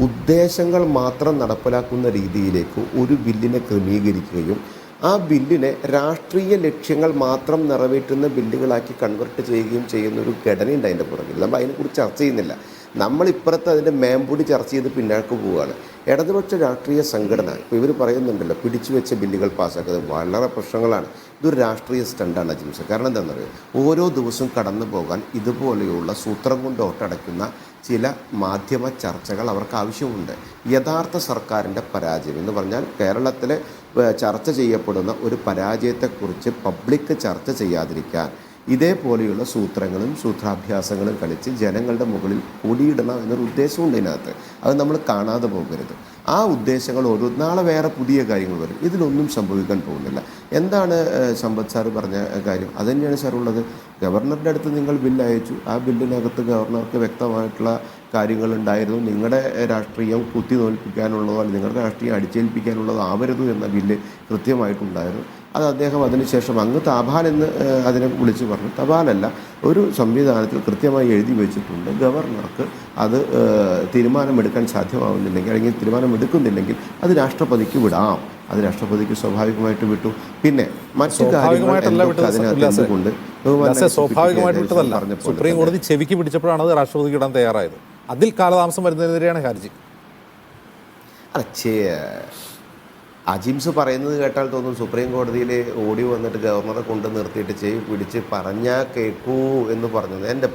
ഉദ്ദേശങ്ങൾ മാത്രം നടപ്പിലാക്കുന്ന രീതിയിലേക്ക് ഒരു ബില്ലിനെ ക്രമീകരിക്കുകയും ആ ബില്ലിനെ രാഷ്ട്രീയ ലക്ഷ്യങ്ങൾ മാത്രം നിറവേറ്റുന്ന ബില്ലുകളാക്കി കൺവെർട്ട് ചെയ്യുകയും ചെയ്യുന്നൊരു ഘടനയുണ്ട് അതിൻ്റെ പുറകിൽ. നമ്മൾ അതിനെക്കുറിച്ച് ചർച്ച ചെയ്യുന്നില്ല. നമ്മളിപ്പുറത്ത് അതിൻ്റെ മേമ്പൊടി ചർച്ച ചെയ്ത് പിന്നാൾക്ക് പോവുകയാണ്. ഇടതുപക്ഷ രാഷ്ട്രീയ സംഘടന ഇപ്പോൾ ഇവർ പറയുന്നുണ്ടല്ലോ പിടിച്ചു വെച്ച ബില്ലുകൾ പാസ്സാക്കുന്നത് വളരെ പ്രശ്നങ്ങളാണ്. ഇതൊരു രാഷ്ട്രീയ സ്റ്റണ്ടാണ് അജിംസ്. കാരണം എന്താണെന്നറിയോ, ഓരോ ദിവസവും കടന്നു പോകാൻ ഇതുപോലെയുള്ള സൂത്രം കൊണ്ട് ഒട്ടടയ്ക്കുന്ന ചില മാധ്യമ ചർച്ചകൾ അവർക്ക് ആവശ്യമുണ്ട്. യഥാർത്ഥ സർക്കാരിൻ്റെ പരാജയം എന്ന് പറഞ്ഞാൽ കേരളത്തിലെ ചർച്ച ചെയ്യപ്പെടുന്ന ഒരു പരാജയത്തെക്കുറിച്ച് പബ്ലിക് ചർച്ച ചെയ്യാതിരിക്കാൻ ഇതേപോലെയുള്ള സൂത്രങ്ങളും സൂത്രാഭ്യാസങ്ങളും കളിച്ച് ജനങ്ങളുടെ മുകളിൽ കൂടിയിടണം എന്നൊരു ഉദ്ദേശമുണ്ട് ഇതിനകത്ത്. അത് നമ്മൾ കാണാതെ പോകരുത്. ആ ഉദ്ദേശങ്ങൾ നാളെ വേറെ പുതിയ കാര്യങ്ങൾ വരും. ഇതിലൊന്നും സംഭവിക്കാൻ പോകുന്നില്ല. എന്താണ് സമ്പത്ത് സാറ് പറഞ്ഞ കാര്യം? അതുതന്നെയാണ് സാറുള്ളത്. ഗവർണറുടെ അടുത്ത് നിങ്ങൾ ബില്ല് അയച്ചു. ആ ബില്ലിനകത്ത് ഗവർണർക്ക് വ്യക്തമായിട്ടുള്ള കാര്യങ്ങളുണ്ടായിരുന്നു. നിങ്ങളുടെ രാഷ്ട്രീയം കുത്തി തോൽപ്പിക്കാനുള്ളതോ അല്ലെങ്കിൽ നിങ്ങളുടെ രാഷ്ട്രീയം അടിച്ചേൽപ്പിക്കാനുള്ളതോ ആവരുത് എന്ന ബില്ല് കൃത്യമായിട്ടുണ്ടായിരുന്നു. അത് അദ്ദേഹം അതിനുശേഷം അങ്ങ് തപാലെന്ന് അതിനെ വിളിച്ച് പറഞ്ഞു. തപാലല്ല, ഒരു സംവിധാനത്തിൽ കൃത്യമായി എഴുതി വെച്ചിട്ടുണ്ട്. ഗവർണർക്ക് അത് തീരുമാനമെടുക്കാൻ സാധ്യമാവുന്നില്ലെങ്കിൽ അല്ലെങ്കിൽ തീരുമാനമെടുക്കുന്നില്ലെങ്കിൽ അത് രാഷ്ട്രപതിക്ക് വിടാം. അത് രാഷ്ട്രപതിക്ക് സ്വാഭാവികമായിട്ട് വിട്ടു. പിന്നെ മറ്റു സ്വാഭാവികമായിട്ട് വിട്ടതല്ല, സുപ്രീം കോടതി ചെവിക്ക് പിടിച്ചപ്പോഴാണ് അത് രാഷ്ട്രപതിക്ക് ഇടാൻ തയ്യാറായത്. അതിൽ കാലതാമസം വരുന്നതിനെതിരെയാണ് ഹർജി. അജിംസ് പറയുന്നത് കേട്ടാൽ തോന്നും സുപ്രീം കോടതിയിൽ ഓടി വന്നിട്ട് ഗവർണറെ കൊണ്ട് നിർത്തിയിട്ട് ചെവി പിടിച്ച് പറഞ്ഞാൽ കേൾക്കൂ എന്ന് പറഞ്ഞത്. എൻ്റെ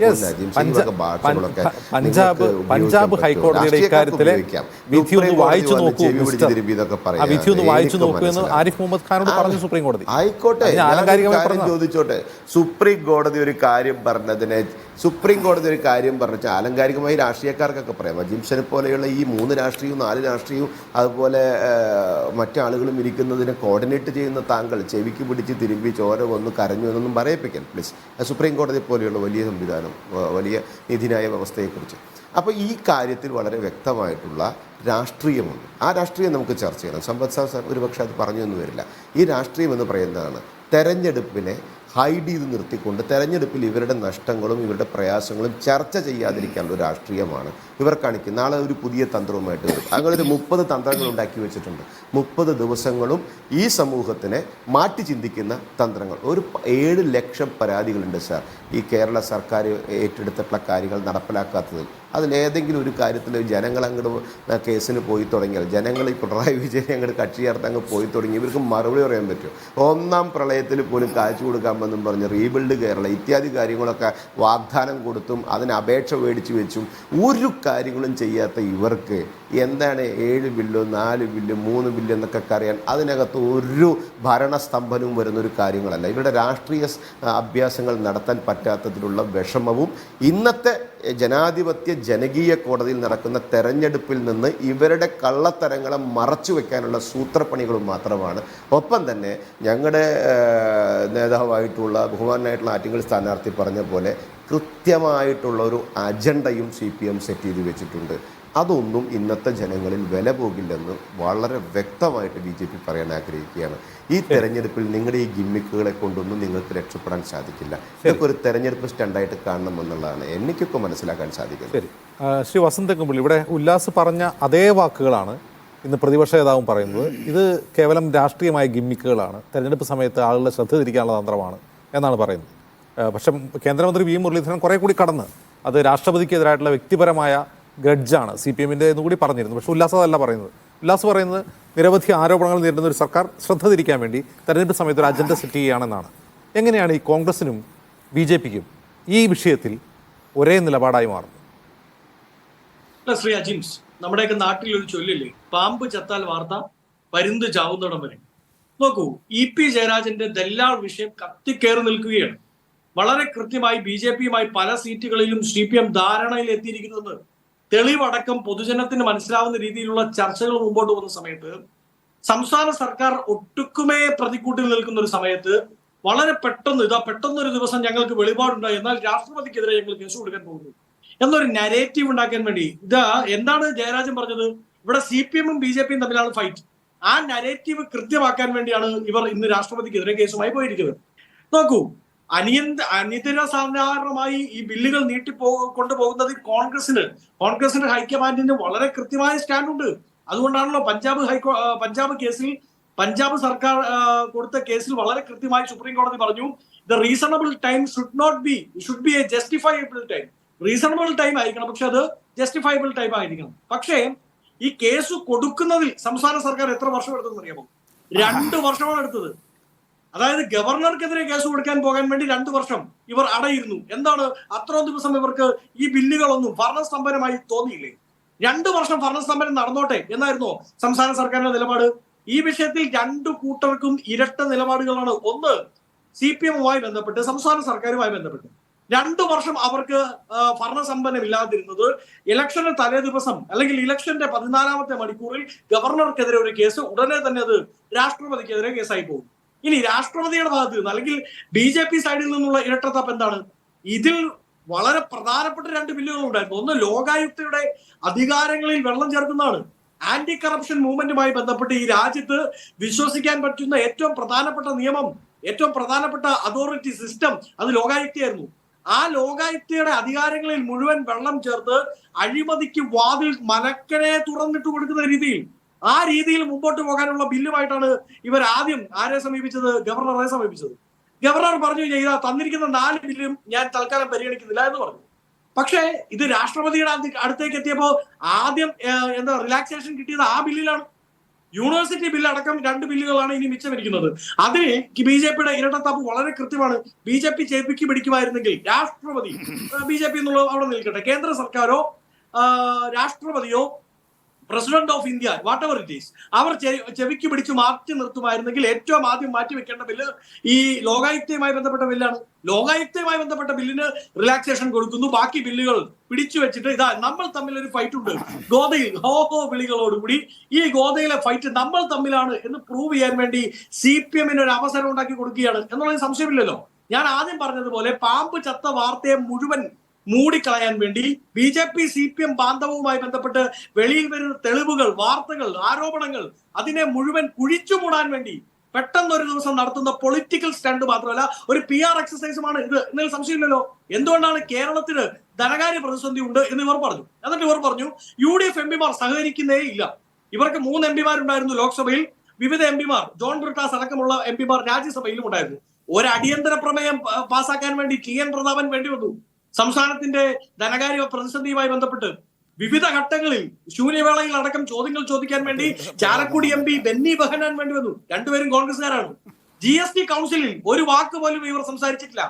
പഞ്ചാബ് ഹൈക്കോടതിയുടെ ഇക്കാര്യത്തിലെ വിധി ഒന്ന് വായിച്ചു നോക്കൂ, വിധി ഒന്ന് വായിച്ചു നോക്കൂ എന്ന് ആരിഫ് മുഹമ്മദ് ഖാനോട് പറഞ്ഞു സുപ്രീം കോടതി. ആയിക്കോട്ടെ, ചോദിച്ചോട്ടെ. സുപ്രീം കോടതി ഒരു കാര്യം പറഞ്ഞതിനെ സുപ്രീം കോടതി ഒരു കാര്യം പറഞ്ഞാൽ ആലങ്കാരികമായി രാഷ്ട്രീയക്കാർക്കൊക്കെ പറയാം. അജിംസിനെ പോലെയുള്ള ഈ 3 രാഷ്ട്രീയവും 4 രാഷ്ട്രീയവും അതുപോലെ മറ്റാളുകളും ഇരിക്കുന്നതിനെ കോർഡിനേറ്റ് ചെയ്യുന്ന താങ്കൾ ചെവിക്ക് പിടിച്ച് തിരുമ്പി ചോര വന്ന് കരഞ്ഞു എന്നൊന്നും പറയിപ്പിക്കാൻ പ്ലീസ്. സുപ്രീം കോടതി പോലെയുള്ള വലിയ സംവിധാനം, വലിയ നീതിന്യായ വ്യവസ്ഥയെക്കുറിച്ച്. അപ്പോൾ ഈ കാര്യത്തിൽ വളരെ വ്യക്തമായിട്ടുള്ള രാഷ്ട്രീയമുണ്ട്. ആ രാഷ്ട്രീയം നമുക്ക് ചർച്ച ചെയ്യണം. സമ്പത്ത് സാർ ഒരുപക്ഷെ അത് പറഞ്ഞു എന്ന് വരില്ല. ഈ രാഷ്ട്രീയം എന്ന് പറയുന്നതാണ് തെരഞ്ഞെടുപ്പിനെ ഹൈഡ് ചെയ്ത് നിർത്തിക്കൊണ്ട് തെരഞ്ഞെടുപ്പിൽ ഇവരുടെ നഷ്ടങ്ങളും ഇവരുടെ പ്രയാസങ്ങളും ചർച്ച ചെയ്യാതിരിക്കാനുള്ള രാഷ്ട്രീയമാണ് ഇവർ കാണിക്കുന്നത്. നാളെ ഒരു പുതിയ തന്ത്രവുമായിട്ട് വരും. അങ്ങനെ ഒരു 30 തന്ത്രങ്ങൾ ഉണ്ടാക്കി വെച്ചിട്ടുണ്ട്. 30 ദിവസങ്ങളും ഈ സമൂഹത്തിനെ മാറ്റി ചിന്തിക്കുന്ന തന്ത്രങ്ങൾ. ഒരു 7 ലക്ഷം പരാതികളുണ്ട് സാർ ഈ കേരള സർക്കാർ ഏറ്റെടുത്തിട്ടുള്ള കാര്യങ്ങൾ നടപ്പിലാക്കാത്തതിൽ. അതിലേതെങ്കിലും ഒരു കാര്യത്തിൽ ജനങ്ങൾ അങ്ങോട്ട് കേസിന് പോയി തുടങ്ങിയാൽ, ജനങ്ങൾ ഈ പിണറായി വിജയനെ അങ്ങോട്ട് കക്ഷി ചേർത്ത് അങ്ങ് പോയി തുടങ്ങി ഇവർക്ക് മറുപടി പറയാൻ പറ്റും. 1-ാം പ്രളയത്തിൽ പോലും കാഴ്ച കൊടുക്കാമെന്നും പറഞ്ഞ് റീബിൽഡ് കേരള ഇത്യാദി കാര്യങ്ങളൊക്കെ വാഗ്ദാനം കൊടുത്തും അതിന് അപേക്ഷ മേടിച്ചു വെച്ചും ഒരു കാര്യങ്ങളും ചെയ്യാത്ത ഇവർക്ക് എന്താണ് 7 ബില്ലോ 4 ബില്ലോ 3 ബില്ലോ എന്നൊക്കെ അറിയാൻ അതിനകത്ത് ഒരു ഭരണസ്തംഭനവും വരുന്നൊരു കാര്യങ്ങളല്ല. ഇവരുടെ രാഷ്ട്രീയ അഭ്യാസങ്ങൾ നടത്താൻ പറ്റാത്തതിലുള്ള വിഷമവും ഇന്നത്തെ ജനാധിപത്യ ജനകീയ കോടതിയിൽ നടക്കുന്ന തെരഞ്ഞെടുപ്പിൽ നിന്ന് ഇവരുടെ കള്ളത്തരങ്ങളെ മറച്ചു വെക്കാനുള്ള സൂത്രപ്പണികളും മാത്രമാണ്. ഒപ്പം തന്നെ ഞങ്ങളുടെ നേതാവായിട്ടുള്ള ബഹുമാനായിട്ടുള്ള ആറ്റിങ്ങൽ സ്ഥാനാർത്ഥി പറഞ്ഞ പോലെ കൃത്യമായിട്ടുള്ള ഒരു അജണ്ടയും CPM സെറ്റ് ചെയ്ത് വെച്ചിട്ടുണ്ട്. അതൊന്നും ഇന്നത്തെ ജനങ്ങളിൽ വില പോകില്ലെന്ന് വളരെ വ്യക്തമായിട്ട് BJP പറയാൻ ആഗ്രഹിക്കുകയാണ്. ഈ തെരഞ്ഞെടുപ്പിൽ നിങ്ങളുടെ ഈ ഗിമ്മിക്കുകളെ കൊണ്ടൊന്നും നിങ്ങൾക്ക് രക്ഷപ്പെടാൻ സാധിക്കില്ല. ഇതൊക്കെ ഒരു തെരഞ്ഞെടുപ്പ് സ്റ്റണ്ടായിട്ട് കാണണമെന്നുള്ളതാണ് എനിക്കൊക്കെ മനസ്സിലാക്കാൻ സാധിക്കുന്നത്. ശരി, ശ്രീ വസന്തകുമ്പള്ളി, ഇവിടെ ഉല്ലാസ് പറഞ്ഞ അതേ വാക്കുകളാണ് ഇന്ന് പ്രതിപക്ഷ നേതാവും പറയുന്നത്. ഇത് കേവലം രാഷ്ട്രീയമായ ഗിമ്മിക്കുകളാണ്, തെരഞ്ഞെടുപ്പ് സമയത്ത് ആളുകളെ ശ്രദ്ധ തിരിക്കാനുള്ള തന്ത്രമാണ് എന്നാണ് പറയുന്നത്. പക്ഷെ കേന്ദ്രമന്ത്രി V മുരളീധരൻ കുറെ കൂടി കടന്ന് അത് രാഷ്ട്രപതിക്കെതിരായിട്ടുള്ള വ്യക്തിപരമായ ഗഡ്ജാണ് CPM-ൻ്റെ എന്ന് കൂടി പറഞ്ഞിരുന്നു. പക്ഷെ ഉല്ലാസ് അതല്ല പറയുന്നത്. ഉല്ലാസ് പറയുന്നത് നിരവധി ആരോപണങ്ങൾ നേരിടുന്ന ഒരു സർക്കാർ ശ്രദ്ധ തിരിക്കാൻ വേണ്ടി തെരഞ്ഞെടുപ്പ് സമയത്ത് ഒരു അജണ്ട സെറ്റ് ചെയ്യുകയാണെന്നാണ്. എങ്ങനെയാണ് ഈ കോൺഗ്രസിനും BJP-ക്കും ഈ വിഷയത്തിൽ ഒരേ നിലപാടായി മാറുന്നത്? ശ്രീ അജിംസ്, നമ്മുടെയൊക്കെ നാട്ടിൽ ഒരു ചൊല്ലില്ലേ, പാമ്പ് ചത്താൽ വാർത്ത പരുന്ത് ചാവുന്നിടം വരെ. നോക്കൂ, EP ജയരാജന്റെ ദല്ലാൾ വിഷയം കത്തിക്കയറി നിൽക്കുകയാണ്. വളരെ കൃത്യമായി BJP-യുമായി പല സീറ്റുകളിലും CPM ധാരണയിൽ എത്തിയിരിക്കുന്നുവെന്ന് തെളിവടക്കം പൊതുജനത്തിന് മനസ്സിലാവുന്ന രീതിയിലുള്ള ചർച്ചകൾ മുമ്പോട്ട് പോകുന്ന സമയത്ത്, സംസ്ഥാന സർക്കാർ ഒട്ടുക്കുമേ പ്രതിക്കൂട്ടിൽ നിൽക്കുന്ന ഒരു സമയത്ത് വളരെ പെട്ടെന്നൊരു ദിവസം ഞങ്ങൾക്ക് വെളിപാടുണ്ടായി, എന്നാൽ രാഷ്ട്രപതിക്കെതിരെ ഞങ്ങൾ കേസ് കൊടുക്കാൻ പോകുന്നു എന്നൊരു നരേറ്റീവ് ഉണ്ടാക്കാൻ വേണ്ടി എന്താണ് ജയരാജൻ പറഞ്ഞത്? ഇവിടെ CPM-ഉം BJP-യും തമ്മിലാണ് ഫൈറ്റ്. ആ നരേറ്റീവ് കൃത്യമാക്കാൻ വേണ്ടിയാണ് ഇവർ ഇന്ന് രാഷ്ട്രപതിക്കെതിരെ കേസുമായി പോയിരിക്കുന്നത്. നോക്കൂ, അനിതര സാധാരണമായി ഈ ബില്ലുകൾ കൊണ്ടുപോകുന്നതിൽ കോൺഗ്രസിന്റെ ഹൈക്കമാൻഡിന് വളരെ കൃത്യമായ സ്റ്റാൻഡുണ്ട്. അതുകൊണ്ടാണല്ലോ പഞ്ചാബ് സർക്കാർ കൊടുത്ത കേസിൽ വളരെ കൃത്യമായി സുപ്രീം കോടതി പറഞ്ഞു, the reasonable time should be A justifiable time. Reasonable time ആയിരിക്കണം, പക്ഷെ അത് ജസ്റ്റിഫയബിൾ ടൈം ആയിരിക്കണം. പക്ഷേ ഈ കേസ് കൊടുക്കുന്നതിൽ സംസ്ഥാന സർക്കാർ എത്ര വർഷം എടുത്തെന്ന് അറിയാമോ? 2 വർഷമാണ് എടുത്തത്. അതായത് ഗവർണർക്കെതിരെ കേസ് കൊടുക്കാൻ പോകാൻ വേണ്ടി 2 വർഷം ഇവർ അടയിരുന്നു. എന്താണ് അത്രയും ദിവസം ഇവർക്ക് ഈ ബില്ലുകളൊന്നും ഭരണസ്തംഭനമായി തോന്നിയില്ലേ? 2 വർഷം ഭരണസ്തംഭനം നടന്നോട്ടെ എന്നായിരുന്നോ സംസ്ഥാന സർക്കാരിന്റെ നിലപാട്? ഈ വിഷയത്തിൽ 2 കൂട്ടർക്കും ഇരട്ട നിലപാടുകളാണ്. ഒന്ന്, CPM-വുമായി ബന്ധപ്പെട്ട് സംസ്ഥാന സർക്കാരുമായി ബന്ധപ്പെട്ട് 2 വർഷം അവർക്ക് ഭരണസമ്പന്നമില്ലാതിരുന്നത് ഇലക്ഷന് തലേ ദിവസം അല്ലെങ്കിൽ ഇലക്ഷന്റെ 14-ാമത്തെ മണിക്കൂറിൽ ഗവർണർക്കെതിരെ ഒരു കേസ്, ഉടനെ തന്നെ അത് രാഷ്ട്രപതിക്കെതിരെ കേസായി പോകും. ഇനി രാഷ്ട്രപതിയുടെ ഭാഗത്ത് നിന്ന് അല്ലെങ്കിൽ BJP സൈഡിൽ നിന്നുള്ള ഇരട്ടത്താപ്പ് എന്താണ്? ഇതിൽ വളരെ പ്രധാനപ്പെട്ട 2 ബില്ലുകൾ ഉണ്ടായിരുന്നു. ഒന്ന്, ലോകായുക്തയുടെ അധികാരങ്ങളിൽ വെള്ളം ചേർക്കുന്നതാണ്. ആന്റി കറപ്ഷൻ മൂവ്മെന്റുമായി ബന്ധപ്പെട്ട് ഈ രാജ്യത്ത് വിശ്വസിക്കാൻ പറ്റുന്ന ഏറ്റവും പ്രധാനപ്പെട്ട നിയമം, ഏറ്റവും പ്രധാനപ്പെട്ട അതോറിറ്റി സിസ്റ്റം അത് ലോകായുക്തയായിരുന്നു. ആ ലോകായുക്തയുടെ അധികാരങ്ങളിൽ മുഴുവൻ വെള്ളം ചേർത്ത് അഴിമതിക്ക് വാതിൽ മലക്കനെ തുറന്നിട്ട് കൊടുക്കുന്ന രീതിയിൽ, ആ രീതിയിൽ മുമ്പോട്ട് പോകാനുള്ള ബില്ലുമായിട്ടാണ് ഇവർ ആദ്യം ആരെ സമീപിച്ചത്? ഗവർണറെ സമീപിച്ചത്. ഗവർണർ പറഞ്ഞു, ഇതാ തന്നിരിക്കുന്ന 4 ബില്ലും ഞാൻ തൽക്കാലം പരിഗണിക്കുന്നില്ല എന്ന് പറഞ്ഞു. പക്ഷേ ഇത് രാഷ്ട്രപതിയുടെ അടുത്തേക്ക് എത്തിയപ്പോൾ ആദ്യം റിലാക്സേഷൻ കിട്ടിയത് ആ ബില്ലിലാണ്. യൂണിവേഴ്സിറ്റി ബില്ല് അടക്കം 2 ബില്ലുകളാണ് ഇനി മിച്ചമിരിക്കുന്നത്. അതിൽ BJP-യുടെ ഇരട്ടത്താപ്പ് വളരെ കൃത്യമാണ്. BJP ചെവിക്ക് പിടിക്കുമായിരുന്നെങ്കിൽ രാഷ്ട്രപതി, BJP എന്നുള്ളത് അവിടെ നിൽക്കട്ടെ, കേന്ദ്ര സർക്കാരോ രാഷ്ട്രപതിയോ president of India whatever it is, അവർ ചെവിക്ക് പിടിച്ച് മാറ്റി നിർത്തുമായിരുന്നെങ്കിൽ ഏറ്റവും ആദ്യം മാറ്റി വെക്കേണ്ട ബില്ല് ഈ ലോകായുക്തയുമായി ബന്ധപ്പെട്ട ബില്ലാണ്. ലോകായുക്തയുമായി ബന്ധപ്പെട്ട ബില്ലിന് റിലാക്സേഷൻ കൊടുക്കുന്നു, ബാക്കി ബില്ലുകൾ പിടിച്ചു വെച്ചിട്ട് ഇതാ നമ്മൾ തമ്മിൽ ഒരു ഫൈറ്റ് ഉണ്ട്, ഗോദയിൽ ഹോ വിളികളോടുകൂടി ഈ ഗോദയിലെ ഫൈറ്റ് നമ്മൾ തമ്മിലാണ് എന്ന് പ്രൂവ് ചെയ്യാൻ വേണ്ടി CPM-ന് ഒരു അവസരം ഉണ്ടാക്കി കൊടുക്കുകയാണ് എന്നുള്ളത് സംശയമില്ലല്ലോ. ഞാൻ ആദ്യം പറഞ്ഞതുപോലെ പാമ്പ് ചത്ത വാർത്തയെ മുഴുവൻ മൂടിക്കളയാൻ വേണ്ടി BJP CPM ബാന്ധവവുമായി ബന്ധപ്പെട്ട് വെളിയിൽ വരുന്ന തെളിവുകൾ, വാർത്തകൾ, ആരോപണങ്ങൾ അതിനെ മുഴുവൻ കുഴിച്ചു മൂടാൻ വേണ്ടി പെട്ടെന്ന് ഒരു ദിവസം നടത്തുന്ന പൊളിറ്റിക്കൽ സ്റ്റണ്ട് മാത്രമല്ല ഒരു PR എക്സസൈസുമാണ് ഇത് എന്നതിൽ സംശയമില്ലല്ലോ. എന്തുകൊണ്ടാണ് കേരളത്തിന് ധനകാര്യ പ്രതിസന്ധി ഉണ്ട് എന്ന് ഇവർ പറഞ്ഞു. എന്നിട്ട് ഇവർ പറഞ്ഞു UDF MPമാർ സഹകരിക്കുന്നേ ഇല്ല. ഇവർക്ക് 3 MPമാരുണ്ടായിരുന്നു ലോക്സഭയിൽ, വിവിധ MPമാർ ജോൺ ബ്രിട്ടാസ് അടക്കമുള്ള MPമാർ രാജ്യസഭയിലും ഉണ്ടായിരുന്നു. ഒരു അടിയന്തര പ്രമേയം പാസ്സാക്കാൻ വേണ്ടി TN പ്രതാപൻ വേണ്ടി വന്നു. സംസ്ഥാനത്തിന്റെ ധനകാര്യ പ്രതിസന്ധിയുമായി ബന്ധപ്പെട്ട് വിവിധ ഘട്ടങ്ങളിൽ ശൂന്യവേളയിൽ അടക്കം ചോദ്യങ്ങൾ ചോദിക്കാൻ വേണ്ടി ചാലക്കുടി MP ബെന്നി ബെഹനാൻ വേണ്ടി വന്നു. രണ്ടുപേരും കോൺഗ്രസ്സുകാരാണ്. GST കൗൺസിലിൽ ഒരു വാക്ക് പോലും ഇവർ സംസാരിച്ചിട്ടില്ല.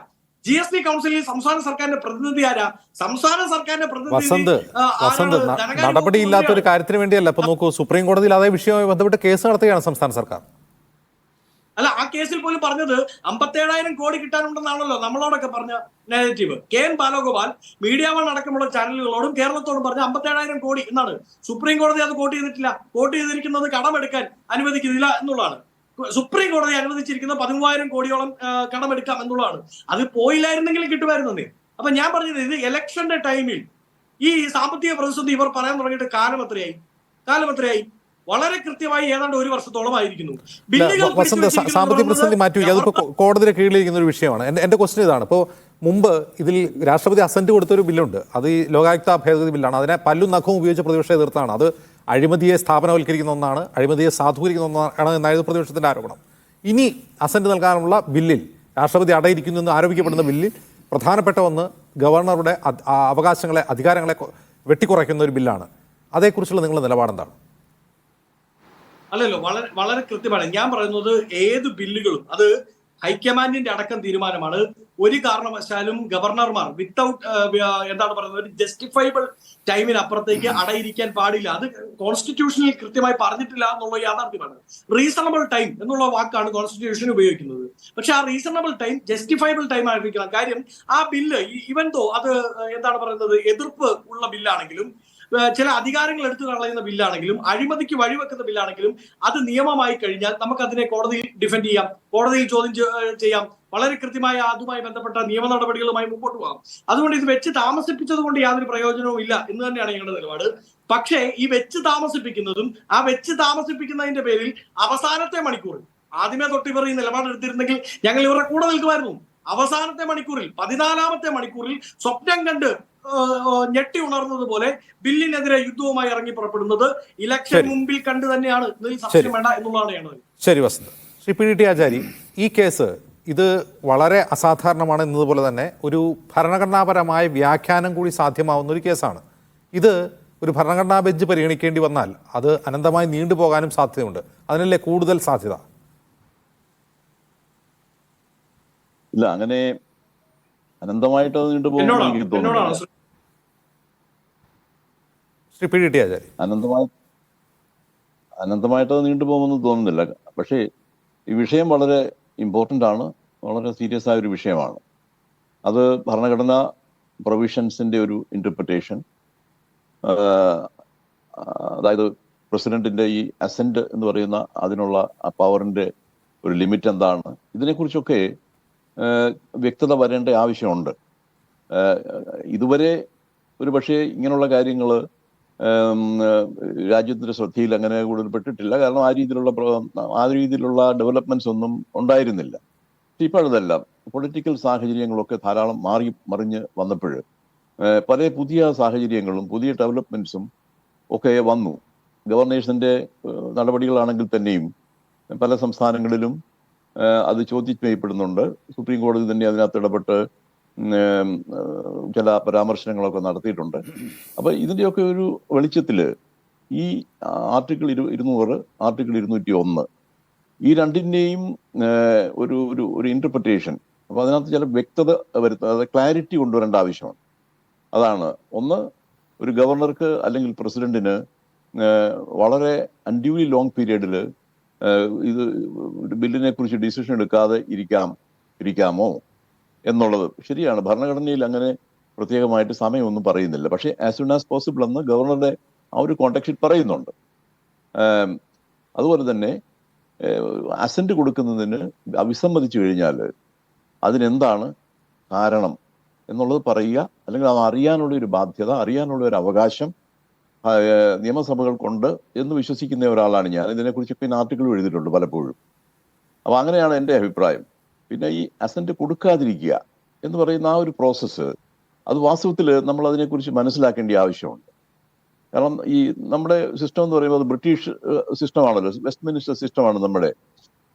GST കൗൺസിലിൽ സംസ്ഥാന സർക്കാരിന്റെ പ്രതിനിധി ആരാ? സംസ്ഥാന സർക്കാരിന്റെ വസന്ത് നടപടിയില്ലാത്ത ഒരു കാര്യത്തിന് വേണ്ടിയല്ല. ഇപ്പൊ നോക്കൂ, സുപ്രീം കോടതിയിൽ അതേ വിഷയവുമായി ബന്ധപ്പെട്ട് കേസ് നടത്തുകയാണ് സംസ്ഥാന സർക്കാർ. അല്ല, ആ കേസിൽ പോലും പറഞ്ഞത് 57,000 കോടി കിട്ടാനുണ്ടെന്നാണല്ലോ നമ്മളോടൊക്കെ പറഞ്ഞ negative. KN Balagopal media one അടക്കമുള്ള ചാനലുകളോടും കേരളത്തോടും പറഞ്ഞ 57,000 കോടി എന്നാണ്. സുപ്രീം കോടതി അത് കോട്ട് ചെയ്തിട്ടില്ല. കോട്ട് ചെയ്തിരിക്കുന്നത് കടമെടുക്കാൻ അനുവദിക്കുന്നില്ല എന്നുള്ളതാണ്. സുപ്രീം കോടതി അനുവദിച്ചിരിക്കുന്ന 13,000 കോടിയോളം കടമെടുക്കാം എന്നുള്ളതാണ്. അത് പോയില്ലായിരുന്നെങ്കിലും കിട്ടുമായിരുന്നേ. അപ്പൊ ഞാൻ പറഞ്ഞത് ഇത് ഇലക്ഷന്റെ ടൈമിൽ ഈ സാമ്പത്തിക പ്രതിസന്ധി ഇവർ പറയാൻ തുടങ്ങിയിട്ട് കാലം എത്രയായി? വളരെ കൃത്യമായി ഏതാണ്ട് 1 വർഷത്തോളമായിരിക്കുന്നു. വസന്ത്, സാമ്പത്തിക പ്രതിസന്ധി മാറ്റി അതിപ്പോ കോടതിയുടെ കീഴിലിരിക്കുന്ന ഒരു വിഷയമാണ്. എന്റെ ക്വസ്റ്റ്യൻ ഇതാണ്. ഇപ്പോൾ മുമ്പ് ഇതിൽ രാഷ്ട്രപതി അസന്റ് കൊടുത്തൊരു ബില്ലുണ്ട്. അത് ഈ ലോകായുക്ത ഭേദഗതി ബില്ലാണ്. അതിനെ പല്ലും നഖവും ഉപയോഗിച്ച് പ്രതിപക്ഷം എതിർത്താണ്. അത് അഴിമതിയെ സ്ഥാപനവൽക്കരിക്കുന്ന ഒന്നാണ്, അഴിമതിയെ സാധൂകരിക്കുന്ന ഒന്നാണ് എന്നായിരുന്നു പ്രതിപക്ഷത്തിന്റെ ആരോപണം. ഇനി അസന്റ് നൽകാനുള്ള ബില്ലിൽ രാഷ്ട്രപതി അടയിരിക്കുന്നു എന്ന് ആരോപിക്കപ്പെടുന്ന ബില്ലിൽ പ്രധാനപ്പെട്ട ഒന്ന് ഗവർണറുടെ അവകാശങ്ങളെ, അധികാരങ്ങളെ വെട്ടിക്കുറയ്ക്കുന്ന ഒരു ബില്ലാണ്. അതേക്കുറിച്ചുള്ള നിങ്ങളുടെ നിലപാടെന്താണ്? അല്ലല്ലോ, വളരെ കൃത്യമാണ്. ഞാൻ പറയുന്നത് ഏത് ബില്ലുകളും അത് ഹൈക്കമാൻഡിന്റെ അടക്കം തീരുമാനമാണ്. ഒരു കാരണവശാലും ഗവർണർമാർ വിത്തൗട്ട് എന്താണ് പറയുന്നത്, ഒരു ജസ്റ്റിഫൈബിൾ ടൈമിനപ്പുറത്തേക്ക് അടയിരിക്കാൻ പാടില്ല. അത് കോൺസ്റ്റിറ്റ്യൂഷനിൽ കൃത്യമായി പറഞ്ഞിട്ടില്ല എന്നുള്ള യാഥാർത്ഥ്യമാണ്. റീസണബിൾ ടൈം എന്നുള്ള വാക്കാണ് കോൺസ്റ്റിറ്റ്യൂഷൻ ഉപയോഗിക്കുന്നത്. പക്ഷെ ആ റീസണബിൾ ടൈം ജസ്റ്റിഫൈബിൾ ടൈം ആയിരിക്കണം. കാര്യം ആ ബില്ല് ഇവൻ തോ അത് എന്താണ് പറയുന്നത്, എതിർപ്പ് ഉള്ള ബില്ലാണെങ്കിലും, ചില അധികാരങ്ങൾ എടുത്തു കളയുന്ന ബില്ലാണെങ്കിലും, അഴിമതിക്ക് വഴിവെക്കുന്ന ബില്ലാണെങ്കിലും, അത് നിയമമായി കഴിഞ്ഞാൽ നമുക്ക് അതിനെ കോടതിയിൽ ഡിഫെൻഡ് ചെയ്യാം, കോടതിയിൽ ചോദ്യം ചെയ്യാം. വളരെ കൃത്യമായ അതുമായി ബന്ധപ്പെട്ട നിയമ നടപടികളുമായി മുമ്പോട്ട് പോകാം. അതുകൊണ്ട് ഇത് വെച്ച് താമസിപ്പിച്ചത് കൊണ്ട് യാതൊരു പ്രയോജനവും ഇല്ല എന്ന് തന്നെയാണ് ഞങ്ങളുടെ നിലപാട്. പക്ഷേ ഈ വെച്ച് താമസിപ്പിക്കുന്നതും ആ വെച്ച് താമസിപ്പിക്കുന്നതിന്റെ പേരിൽ അവസാനത്തെ മണിക്കൂറിൽ, ആദ്യമേ തൊട്ട് ഇവർ ഈ നിലപാടെടുത്തിരുന്നെങ്കിൽ ഞങ്ങൾ ഇവരുടെ കൂടെ നിൽക്കുമായിരുന്നു. അവസാനത്തെ മണിക്കൂറിൽ, 14ാമത്തെ മണിക്കൂറിൽ സ്വപ്നം കണ്ട് ഞെട്ടി ഉണർന്നതുപോലെ ബില്ലിനെതിരെ യുദ്ധവുമായി ഇറങ്ങി പുറപ്പെടുന്നത് ഇലക്ഷൻ മുമ്പിൽ കണ്ടു തന്നെയാണ്. ഇതിൽ സംശയം വേണ്ട എന്നുള്ളതാണ് ഞങ്ങൾ. ശരി വസന്ത്. ശ്രീ PDT ആചാരി, ഈ കേസ് ഇത് വളരെ അസാധാരണമാണ് എന്നതുപോലെ തന്നെ ഒരു ഭരണഘടനാപരമായ വ്യാഖ്യാനം കൂടി സാധ്യമാവുന്ന ഒരു കേസാണ്. ഇത് ഒരു ഭരണഘടനാ ബെഞ്ച് പരിഗണിക്കേണ്ടി വന്നാൽ അത് അനന്തമായി നീണ്ടുപോകാനും സാധ്യതയുണ്ട്. അതിനല്ലേ കൂടുതൽ സാധ്യത? ഇല്ല, അങ്ങനെ അനന്തമായിട്ട് അത് നീണ്ടുപോകുമെന്ന് എനിക്ക് തോന്നുന്നു. ശ്രീ PDT ആചാരി, അനന്തമായിട്ട് അത് നീണ്ടുപോകുമെന്ന് തോന്നുന്നില്ല. പക്ഷേ ഈ വിഷയം വളരെ ഇമ്പോർട്ടൻ്റ് ആണ്, വളരെ സീരിയസ് ആയ ഒരു വിഷയമാണ്. അത് ഭരണഘടനാ പ്രൊവിഷൻസിന്റെ ഒരു ഇന്റർപ്രിട്ടേഷൻ, അതായത് പ്രസിഡന്റിന്റെ ഈ അസെന്റ് എന്ന് പറയുന്ന അതിനുള്ള പവറിന്റെ ഒരു ലിമിറ്റ് എന്താണ്, ഇതിനെക്കുറിച്ചൊക്കെ വ്യക്തത വരേണ്ട ആവശ്യമുണ്ട്. ഇതുവരെ ഒരു പക്ഷേ ഇങ്ങനെയുള്ള കാര്യങ്ങൾ രാജ്യത്തിന്റെ ശ്രദ്ധയിൽ അങ്ങനെ കൂടുതൽ പെട്ടിട്ടില്ല. കാരണം ആ രീതിയിലുള്ള ഡെവലപ്മെന്റ്സ് ഒന്നും ഉണ്ടായിരുന്നില്ല. ഇപ്പോൾ അതെല്ലാം പൊളിറ്റിക്കൽ സാഹചര്യങ്ങളൊക്കെ ധാരാളം മറിഞ്ഞ് വന്നപ്പോൾ പല പുതിയ സാഹചര്യങ്ങളും പുതിയ ഡെവലപ്മെന്റ്സും ഒക്കെ വന്നു. ഗവർണേഴ്സിന്റെ നടപടികളാണെങ്കിൽ തന്നെയും പല സംസ്ഥാനങ്ങളിലും അത് ചോദ്യം ചെയ്യപ്പെടുന്നുണ്ട്. സുപ്രീം കോടതി തന്നെ അതിനകത്ത് ഇടപെട്ട് ചില പരാമർശനങ്ങളൊക്കെ നടത്തിയിട്ടുണ്ട്. അപ്പൊ ഇതിന്റെയൊക്കെ ഒരു വെളിച്ചത്തില് ഈ ആർട്ടിക്കിൾ 200, ആർട്ടിക്കിൾ 201 ഈ രണ്ടിന്റെയും ഒരു ഇന്റർപ്രിട്ടേഷൻ, അപ്പൊ അതിനകത്ത് ചില വ്യക്തത വരുത്തുക, അത് ക്ലാരിറ്റി കൊണ്ടുവരേണ്ട ആവശ്യമാണ്. അതാണ് ഒന്ന്. ഒരു ഗവർണർക്ക് അല്ലെങ്കിൽ പ്രസിഡന്റിന് വളരെ അൺഡ്യൂലി ലോങ് പീരീഡിൽ ഇത് ഒരു ബില്ലിനെ കുറിച്ച് ഡിസിഷൻ എടുക്കാതെ ഇരിക്കാമോ എന്നുള്ളത് ശരിയാണ്. ഭരണഘടനയിൽ അങ്ങനെ പ്രത്യേകമായിട്ട് സമയമൊന്നും പറയുന്നില്ല. പക്ഷേ ആസ് സൂൺ ആസ് പോസിബിൾ എന്ന് ഗവർണറുടെ ആ ഒരു കോണ്ടെക്സ്റ്റിൽ പറയുന്നുണ്ട്. അതുപോലെ തന്നെ അസന്റ് കൊടുക്കുന്നതിന് വിസമ്മതിച്ചു കഴിഞ്ഞാൽ അതിനെന്താണ് കാരണം എന്നുള്ളത് പറയുക, അല്ലെങ്കിൽ അത് അറിയാനുള്ള ഒരു ബാധ്യത, അറിയാനുള്ള ഒരു അവകാശം നിയമസഭകൾക്കുണ്ട് എന്ന് വിശ്വസിക്കുന്ന ഒരാളാണ് ഞാൻ. ഇതിനെക്കുറിച്ചൊക്കെ ആർട്ടിക്കിൾ എഴുതിയിട്ടുണ്ട് പലപ്പോഴും. അപ്പോൾ അങ്ങനെയാണ് എൻ്റെ അഭിപ്രായം. പിന്നെ ഈ അസന്റ് കൊടുക്കാതിരിക്കുക എന്ന് പറയുന്ന ആ ഒരു പ്രോസസ്സ്, അത് വാസ്തവത്തിൽ നമ്മൾ അതിനെക്കുറിച്ച് മനസ്സിലാക്കേണ്ട ആവശ്യമുണ്ട്. കാരണം ഈ നമ്മുടെ സിസ്റ്റം എന്ന് പറയുമ്പോൾ അത് ബ്രിട്ടീഷ് സിസ്റ്റമാണല്ലോ, വെസ്റ്റ് മിനിസ്റ്റർ സിസ്റ്റമാണ് നമ്മുടെ.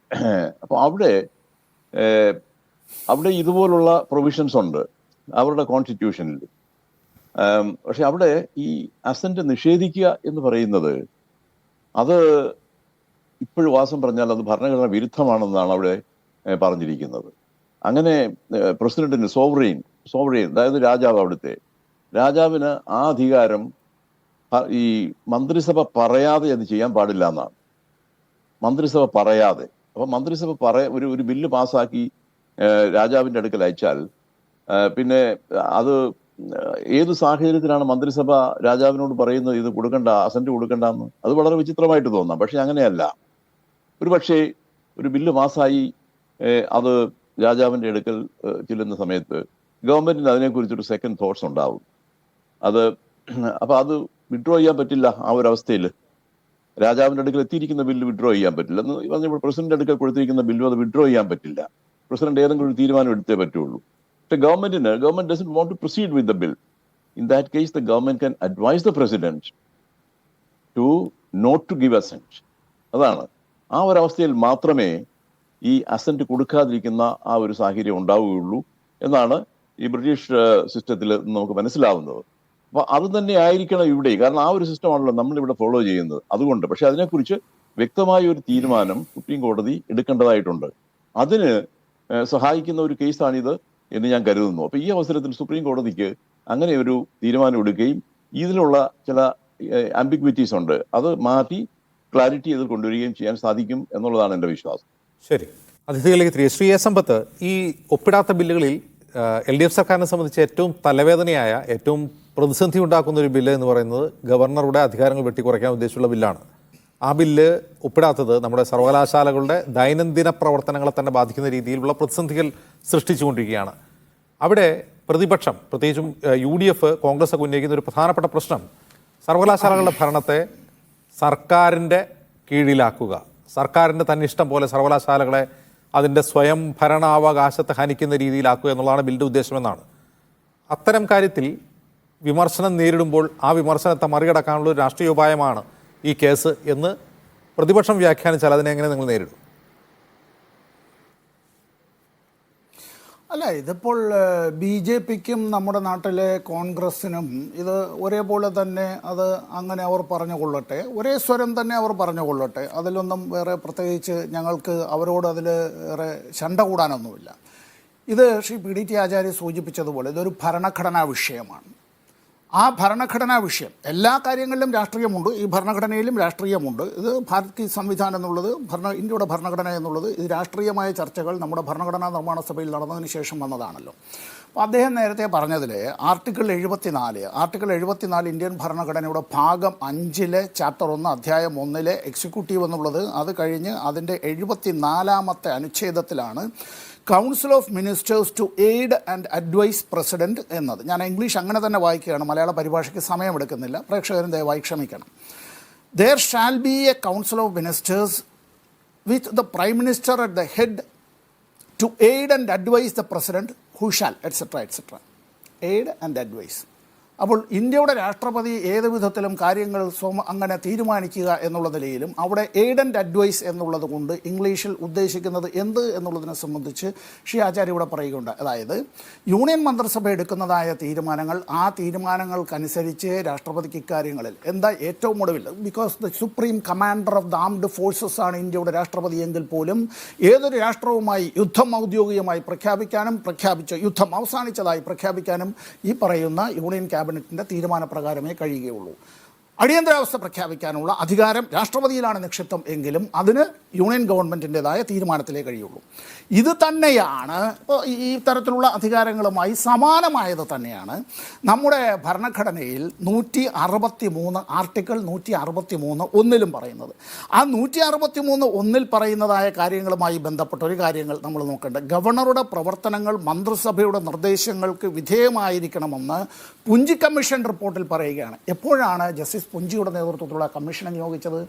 അപ്പോൾ അവിടെ ഇതുപോലുള്ള പ്രൊവിഷൻസ് ഉണ്ട് അവരുടെ കോൺസ്റ്റിറ്റ്യൂഷനിൽ. പക്ഷെ അവിടെ ഈ അസന്റ് നിഷേധിക്കുക എന്ന് പറയുന്നത് അത് ഇപ്പോഴും വാസം പറഞ്ഞാൽ അത് ഭരണഘടന വിരുദ്ധമാണെന്നാണ് അവിടെ പറഞ്ഞിരിക്കുന്നത്. അങ്ങനെ പ്രസിഡന്റിന് സോവറെയിൻ അതായത് രാജാവ്, അവിടുത്തെ രാജാവിന് ആ അധികാരം ഈ മന്ത്രിസഭ പറയാതെ അത് ചെയ്യാൻ പാടില്ല എന്നാണ്. മന്ത്രിസഭ പറയാതെ, അപ്പൊ മന്ത്രിസഭ ഒരു ബില്ല് പാസ്സാക്കി രാജാവിന്റെ അടുക്കൽ അയച്ചാൽ പിന്നെ അത് ഏത് സാഹചര്യത്തിലാണ് മന്ത്രിസഭ രാജാവിനോട് പറയുന്നത് ഇത് കൊടുക്കണ്ട, അസന്റ് കൊടുക്കണ്ട എന്ന്? അത് വളരെ വിചിത്രമായിട്ട് തോന്നാം. പക്ഷെ അങ്ങനെയല്ല. പക്ഷേ ഒരു ബില്ല് പാസ്സായി അത് രാജാവിന്റെ അടുക്കൽ ചെല്ലുന്ന സമയത്ത് ഗവൺമെന്റിന് അതിനെക്കുറിച്ചൊരു സെക്കൻഡ് തോട്ട്സ് ഉണ്ടാവും. അപ്പൊ അത് വിഡ്രോ ചെയ്യാൻ പറ്റില്ല. ആ ഒരു അവസ്ഥയിൽ രാജാവിന്റെ അടുക്കൽ എത്തിയിരിക്കുന്ന ബില്ല് വിഡ്രോ ചെയ്യാൻ പറ്റില്ല എന്ന് പറഞ്ഞപ്പോൾ പ്രസിഡന്റ് അടുക്കൽ കൊടുത്തിരിക്കുന്ന ബില്ലും അത് വിഡ്രോ ചെയ്യാൻ പറ്റില്ല. പ്രസിഡന്റ് ഏതെങ്കിലും ഒരു തീരുമാനം എടുത്തേ പറ്റുള്ളൂ. പക്ഷെ government doesn't want to proceed with the bill. In that case, the government can advise the president to not to give assent. അതാണ്. ആ ഒരവസ്ഥയിൽ മാത്രമേ ഈ അസന്റ് കൊടുക്കാതിരിക്കുന്ന ആ ഒരു സാഹചര്യം ഉണ്ടാവുകയുള്ളൂ എന്നാണ് ഈ ബ്രിട്ടീഷ് സിസ്റ്റത്തിൽ നമുക്ക് മനസ്സിലാവുന്നത്. അപ്പൊ അത് തന്നെ ആയിരിക്കണം ഇവിടെ. കാരണം ആ ഒരു സിസ്റ്റമാണല്ലോ നമ്മളിവിടെ ഫോളോ ചെയ്യുന്നത്. അതുകൊണ്ട് പക്ഷെ അതിനെക്കുറിച്ച് വ്യക്തമായ ഒരു തീരുമാനം സുപ്രീം കോടതി എടുക്കേണ്ടതായിട്ടുണ്ട്. അതിന് സഹായിക്കുന്ന ഒരു കേസാണിത് എന്ന് ഞാൻ കരുതുന്നു. അപ്പൊ ഈ അവസരത്തിൽ സുപ്രീം കോടതിക്ക് അങ്ങനെ ഒരു തീരുമാനം എടുക്കുകയും ഇതിലുള്ള ചില ആംബിഗ്വിറ്റീസ് ഉണ്ട് അത് മാറ്റി ക്ലാരിറ്റി ഇതിൽ കൊണ്ടുവരികയും ചെയ്യാൻ സാധിക്കും എന്നുള്ളതാണ് എൻ്റെ വിശ്വാസം. ശരി, അതിഥികളിലേക്ക് തിരികെ. ശ്രീ എസ് സമ്പത്ത്, ഈ ഒപ്പിടാത്ത ബില്ലുകളിൽ LDF സർക്കാരിനെ സംബന്ധിച്ച് ഏറ്റവും തലവേദനയായ, ഏറ്റവും പ്രതിസന്ധി ഉണ്ടാക്കുന്ന ഒരു ബില്ല് എന്ന് പറയുന്നത് ഗവർണറുടെ അധികാരങ്ങൾ വെട്ടിക്കുറയ്ക്കാൻ ഉദ്ദേശിച്ചുള്ള ബില്ലാണ്. ആ ബില്ല് ഒപ്പിടാത്തത് നമ്മുടെ സർവകലാശാലകളുടെ ദൈനംദിന പ്രവർത്തനങ്ങളെ തന്നെ ബാധിക്കുന്ന രീതിയിലുള്ള പ്രതിസന്ധികൾ സൃഷ്ടിച്ചുകൊണ്ടിരിക്കുകയാണ്. അവിടെ പ്രതിപക്ഷം, പ്രത്യേകിച്ചും UDF, കോൺഗ്രസ് ഒക്കെ ഉന്നയിക്കുന്ന ഒരു പ്രധാനപ്പെട്ട പ്രശ്നം സർവകലാശാലകളുടെ ഭരണത്തെ സർക്കാരിൻ്റെ കീഴിലാക്കുക, സർക്കാരിൻ്റെ തന്നെ ഇഷ്ടം പോലെ സർവകലാശാലകളെ അതിൻ്റെ സ്വയം ഭരണാവകാശത്തെ ഹനിക്കുന്ന രീതിയിലാക്കുക എന്നുള്ളതാണ് ബില്ലിൻ്റെ ഉദ്ദേശമെന്നാണ്. അത്തരം കാര്യത്തിൽ വിമർശനം നേരിടുമ്പോൾ ആ വിമർശനത്തെ മറികടക്കാനുള്ള ഒരു രാഷ്ട്രീയ ഉപായമാണ് ഈ കേസ് എന്ന് പ്രതിപക്ഷം വ്യാഖ്യാനിച്ചാൽ അതിനെ എങ്ങനെ നിങ്ങൾ നേരിടും? അല്ല, ഇതിപ്പോൾ BJPക്കും നമ്മുടെ നാട്ടിലെ കോൺഗ്രസിനും ഇത് ഒരേപോലെ തന്നെ അത് അങ്ങനെ അവർ പറഞ്ഞുകൊള്ളട്ടെ, ഒരേ സ്വരം തന്നെ അവർ പറഞ്ഞുകൊള്ളട്ടെ. അതിലൊന്നും വേറെ പ്രത്യേകിച്ച് ഞങ്ങൾക്ക് അവരോട് അതിൽ വേറെ ശണ്ട കൂടാനൊന്നുമില്ല. ഇത് ശ്രീ PDT ആചാര്യ സൂചിപ്പിച്ചതുപോലെ ഇതൊരു ഭരണഘടനാ വിഷയമാണ്. ആ ഭരണഘടനാ വിഷയം എല്ലാ കാര്യങ്ങളിലും രാഷ്ട്രീയമുണ്ട്, ഈ ഭരണഘടനയിലും രാഷ്ട്രീയമുണ്ട്. ഇത് ഭാരത് സംവിധാനം എന്നുള്ളത്, ഇന്ത്യയുടെ ഭരണഘടന എന്നുള്ളത്, ഇത് രാഷ്ട്രീയമായ ചർച്ചകൾ നമ്മുടെ ഭരണഘടനാ നിർമ്മാണ സഭയിൽ നടന്നതിന് ശേഷം വന്നതാണല്ലോ. അപ്പോൾ അദ്ദേഹം നേരത്തെ പറഞ്ഞതിൽ ആർട്ടിക്കിൾ 74 ഇന്ത്യൻ ഭരണഘടനയുടെ ഭാഗം 5 ചാപ്റ്റർ 1 അധ്യായം 1 എക്സിക്യൂട്ടീവ് എന്നുള്ളത്, അത് കഴിഞ്ഞ് അതിൻ്റെ 74ാമത്തെ അനുച്ഛേദത്തിലാണ് council of ministers to aid and advise president എന്നത്. ഞാൻ ഇംഗ്ലീഷ് അങ്ങനെ തന്നെ വായിക്കുകയാണ്, മലയാള പരിഭാഷയ്ക്ക് സമയമെടുക്കുന്നില്ല, പ്രേക്ഷകരും ദയവായി ക്ഷമിക്കണം. There shall be a council of ministers with the prime minister at the head to aid and advise the president who shall etc. aid and advise. അപ്പോൾ ഇന്ത്യയുടെ രാഷ്ട്രപതി ഏത് വിധത്തിലും കാര്യങ്ങൾ അങ്ങനെ തീരുമാനിക്കുക എന്നുള്ള നിലയിലും അവിടെ എയ്ഡ് ആൻഡ് അഡ്വൈസ് എന്നുള്ളത് കൊണ്ട് ഇംഗ്ലീഷിൽ ഉദ്ദേശിക്കുന്നത് എന്ത് എന്നുള്ളതിനെ സംബന്ധിച്ച് ശ്രീ ആചാര്യ ഇവിടെ പറയുകയുണ്ട്. അതായത് യൂണിയൻ മന്ത്രിസഭ എടുക്കുന്നതായ തീരുമാനങ്ങൾ, ആ തീരുമാനങ്ങൾക്കനുസരിച്ച് രാഷ്ട്രപതിക്ക് ഇക്കാര്യങ്ങളിൽ എന്താ ഏറ്റവും ഒടുവിൽ, because the supreme commander of the armed forces ആണ് ഇന്ത്യയുടെ രാഷ്ട്രപതി എങ്കിൽ പോലും ഏതൊരു രാഷ്ട്രവുമായി യുദ്ധം ഔദ്യോഗികമായി പ്രഖ്യാപിക്കാനും യുദ്ധം അവസാനിച്ചതായി പ്രഖ്യാപിക്കാനും ഈ പറയുന്ന യൂണിയൻ ക്യാബിനറ്റിൻ്റെ തീരുമാനപ്രകാരമേ കഴിയുകയുള്ളൂ. അടിയന്തരാവസ്ഥ പ്രഖ്യാപിക്കാനുള്ള അധികാരം രാഷ്ട്രപതിയിലാണ് നിക്ഷിപ്തം എങ്കിലും അതിന് യൂണിയൻ ഗവൺമെൻറ്റിൻ്റെതായ തീരുമാനത്തിലേ കഴിയുള്ളൂ. ഇത് തന്നെയാണ് ഈ തരത്തിലുള്ള അധികാരങ്ങളുമായി സമാനമായത് തന്നെയാണ് നമ്മുടെ ഭരണഘടനയിൽ 163 ആർട്ടിക്കിൾ 163(1) പറയുന്നത്. ആ 163(1) പറയുന്നതായ കാര്യങ്ങളുമായി ബന്ധപ്പെട്ട ഒരു കാര്യങ്ങൾ നമ്മൾ നോക്കേണ്ടത്, ഗവർണറുടെ പ്രവർത്തനങ്ങൾ മന്ത്രിസഭയുടെ നിർദ്ദേശങ്ങൾക്ക് വിധേയമായിരിക്കണമെന്ന് പുഞ്ചി കമ്മീഷൻ റിപ്പോർട്ടിൽ പറയുകയാണ്. എപ്പോഴാണ് ജസ്റ്റിസ് പുഞ്ചിയുടെ നേതൃത്വത്തിലുള്ള കമ്മീഷനെ നിയോഗിച്ചത്?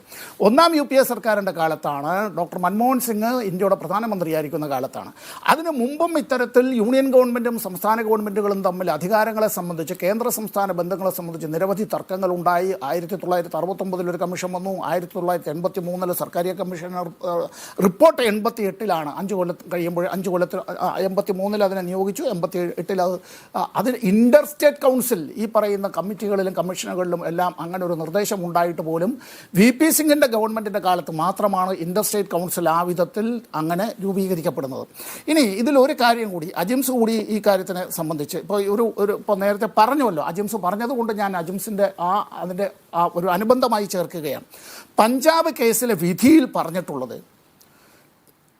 ഒന്നാം UPA സർക്കാരിൻ്റെ കാലത്താണ്, ഡോക്ടർ മൻമോഹൻ സിംഗ് ഇന്ത്യയുടെ പ്രധാനമന്ത്രിയായിരിക്കുന്ന കാലത്താണ്. അതിന് മുമ്പും ഇത്തരത്തിൽ യൂണിയൻ ഗവൺമെൻറ്റും സംസ്ഥാന ഗവൺമെൻറ്റുകളും തമ്മിൽ അധികാരങ്ങളെ സംബന്ധിച്ച്, കേന്ദ്ര സംസ്ഥാന ബന്ധങ്ങളെ സംബന്ധിച്ച് നിരവധി തർക്കങ്ങൾ ഉണ്ടായി. 1969 ഒരു കമ്മീഷൻ വന്നു. 1983 സർക്കാരിയ കമ്മീഷണർ റിപ്പോർട്ട് 88-ലാണ്, 5 കൊല്ലം കഴിയുമ്പോൾ 83 അതിനെ നിയോഗിച്ചു. 88 അതിന് ഇന്റർ സ്റ്റേറ്റ് കൗൺസിൽ, ഈ പറയുന്ന കമ്മിറ്റികളിലും കമ്മീഷനുകളിലും എല്ലാം അങ്ങനെ ഒരു നിർദ്ദേശം ഉണ്ടായിട്ട് പോലും VP സിംഗിൻ്റെ ഗവൺമെൻറ്റിൻ്റെ കാലത്ത് മാത്രമാണ് ഇന്റർ സ്റ്റേറ്റ് കൗൺസിൽ ആ വിധത്തിൽ അങ്ങനെ രൂപീകരിക്കപ്പെടുന്നത്. ഇനി ഇതിലൊരു കാര്യം കൂടി, അജിംസ് കൂടി ഈ കാര്യത്തിനെ സംബന്ധിച്ച് ഇപ്പോൾ ഇപ്പോൾ നേരത്തെ പറഞ്ഞുവല്ലോ, അജിംസ് പറഞ്ഞതുകൊണ്ട് ഞാൻ അജിംസിൻ്റെ അതിൻ്റെ ഒരു അനുബന്ധമായി ചേർക്കുകയാണ്. പഞ്ചാബ് കേസിലെ വിധിയിൽ പറഞ്ഞിട്ടുള്ളത്,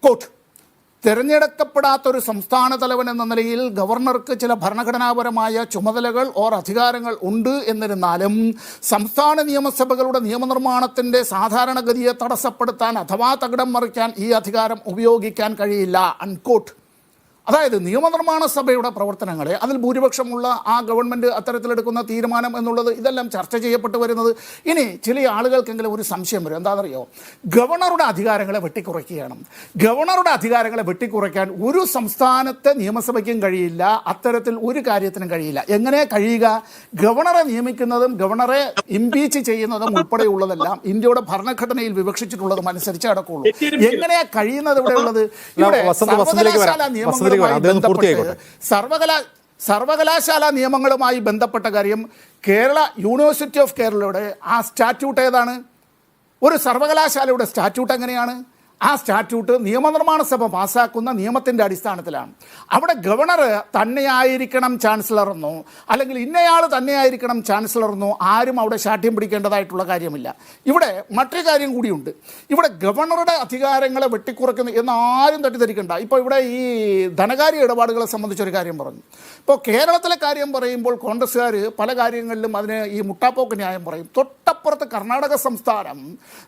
കോട്ട്, തിരഞ്ഞെടുക്കപ്പെടാത്തൊരു സംസ്ഥാന തലവൻ എന്ന നിലയിൽ ഗവർണർക്ക് ചില ഭരണഘടനാപരമായ ചുമതലകൾ അധികാരങ്ങൾ ഉണ്ട്. എന്നിരുന്നാലും സംസ്ഥാന നിയമസഭകളുടെ നിയമനിർമ്മാണത്തിൻ്റെ സാധാരണഗതിയെ തടസ്സപ്പെടുത്താൻ അഥവാ തകിടം മറിക്കാൻ ഈ അധികാരം ഉപയോഗിക്കാൻ കഴിയില്ല. അൺകോട്ട്. അതായത് നിയമനിർമ്മാണ സഭയുടെ പ്രവർത്തനങ്ങളെ, അതിൽ ഭൂരിപക്ഷമുള്ള ആ ഗവൺമെൻറ് അത്തരത്തിലെടുക്കുന്ന തീരുമാനം എന്നുള്ളത്, ഇതെല്ലാം ചർച്ച ചെയ്യപ്പെട്ട് വരുന്നത്. ഇനി ചില ആളുകൾക്കെങ്കിലും ഒരു സംശയം വരും, എന്താണെന്നറിയോ? ഗവർണറുടെ അധികാരങ്ങളെ വെട്ടിക്കുറയ്ക്കുകയാണ്. ഗവർണറുടെ അധികാരങ്ങളെ വെട്ടിക്കുറയ്ക്കാൻ ഒരു സംസ്ഥാനത്തെ നിയമസഭയ്ക്കും കഴിയില്ല, അത്തരത്തിൽ ഒരു കാര്യത്തിനും കഴിയില്ല. എങ്ങനെ കഴിയുക? ഗവർണറെ നിയമിക്കുന്നതും ഗവർണറെ ഇംപീച്ച് ചെയ്യുന്നതും ഉൾപ്പെടെയുള്ളതെല്ലാം ഇന്ത്യയുടെ ഭരണഘടനയിൽ വിവക്ഷിച്ചിട്ടുള്ളതും അനുസരിച്ച് നടക്കുള്ളൂ. എങ്ങനെയാ കഴിയുന്നത്? ഇവിടെയുള്ളത് ഇവിടെ സർവകലാശാല നിയമങ്ങൾ സർവകലാശാല നിയമങ്ങളുമായി ബന്ധപ്പെട്ട കാര്യം, കേരള യൂണിവേഴ്സിറ്റി ഓഫ് കേരളയുടെ ആ സ്റ്റാറ്റ്യൂട്ട് ഏതാണ്? ഒരു സർവകലാശാലയുടെ സ്റ്റാറ്റ്യൂട്ട് എങ്ങനെയാണ്? ആ സ്റ്റാറ്റ്യൂട്ട് നിയമനിർമ്മാണ സഭ പാസ്സാക്കുന്ന നിയമത്തിൻ്റെ അടിസ്ഥാനത്തിലാണ്. അവിടെ ഗവർണർ തന്നെയായിരിക്കണം ചാൻസലറെന്നോ അല്ലെങ്കിൽ ഇന്നയാൾ തന്നെയായിരിക്കണം ചാൻസലറെന്നോ ആരും അവിടെ ശാഠ്യം പിടിക്കേണ്ടതായിട്ടുള്ള കാര്യമില്ല. ഇവിടെ മറ്റൊരു കാര്യം കൂടിയുണ്ട്. ഇവിടെ ഗവർണറുടെ അധികാരങ്ങളെ വെട്ടിക്കുറയ്ക്കുന്ന എന്നാരും തെറ്റിദ്ധരിക്കണ്ട. ഇപ്പോൾ ഇവിടെ ഈ ധനകാര്യ ഇടപാടുകളെ സംബന്ധിച്ചൊരു കാര്യം പറഞ്ഞു. ഇപ്പോൾ കേരളത്തിലെ കാര്യം പറയുമ്പോൾ കോൺഗ്രസ്സുകാർ പല കാര്യങ്ങളിലും അതിന് ഈ മുട്ടാപ്പോക്ക് ന്യായം പറയും. തൊട്ടപ്പുറത്ത് കർണാടക സംസ്ഥാനം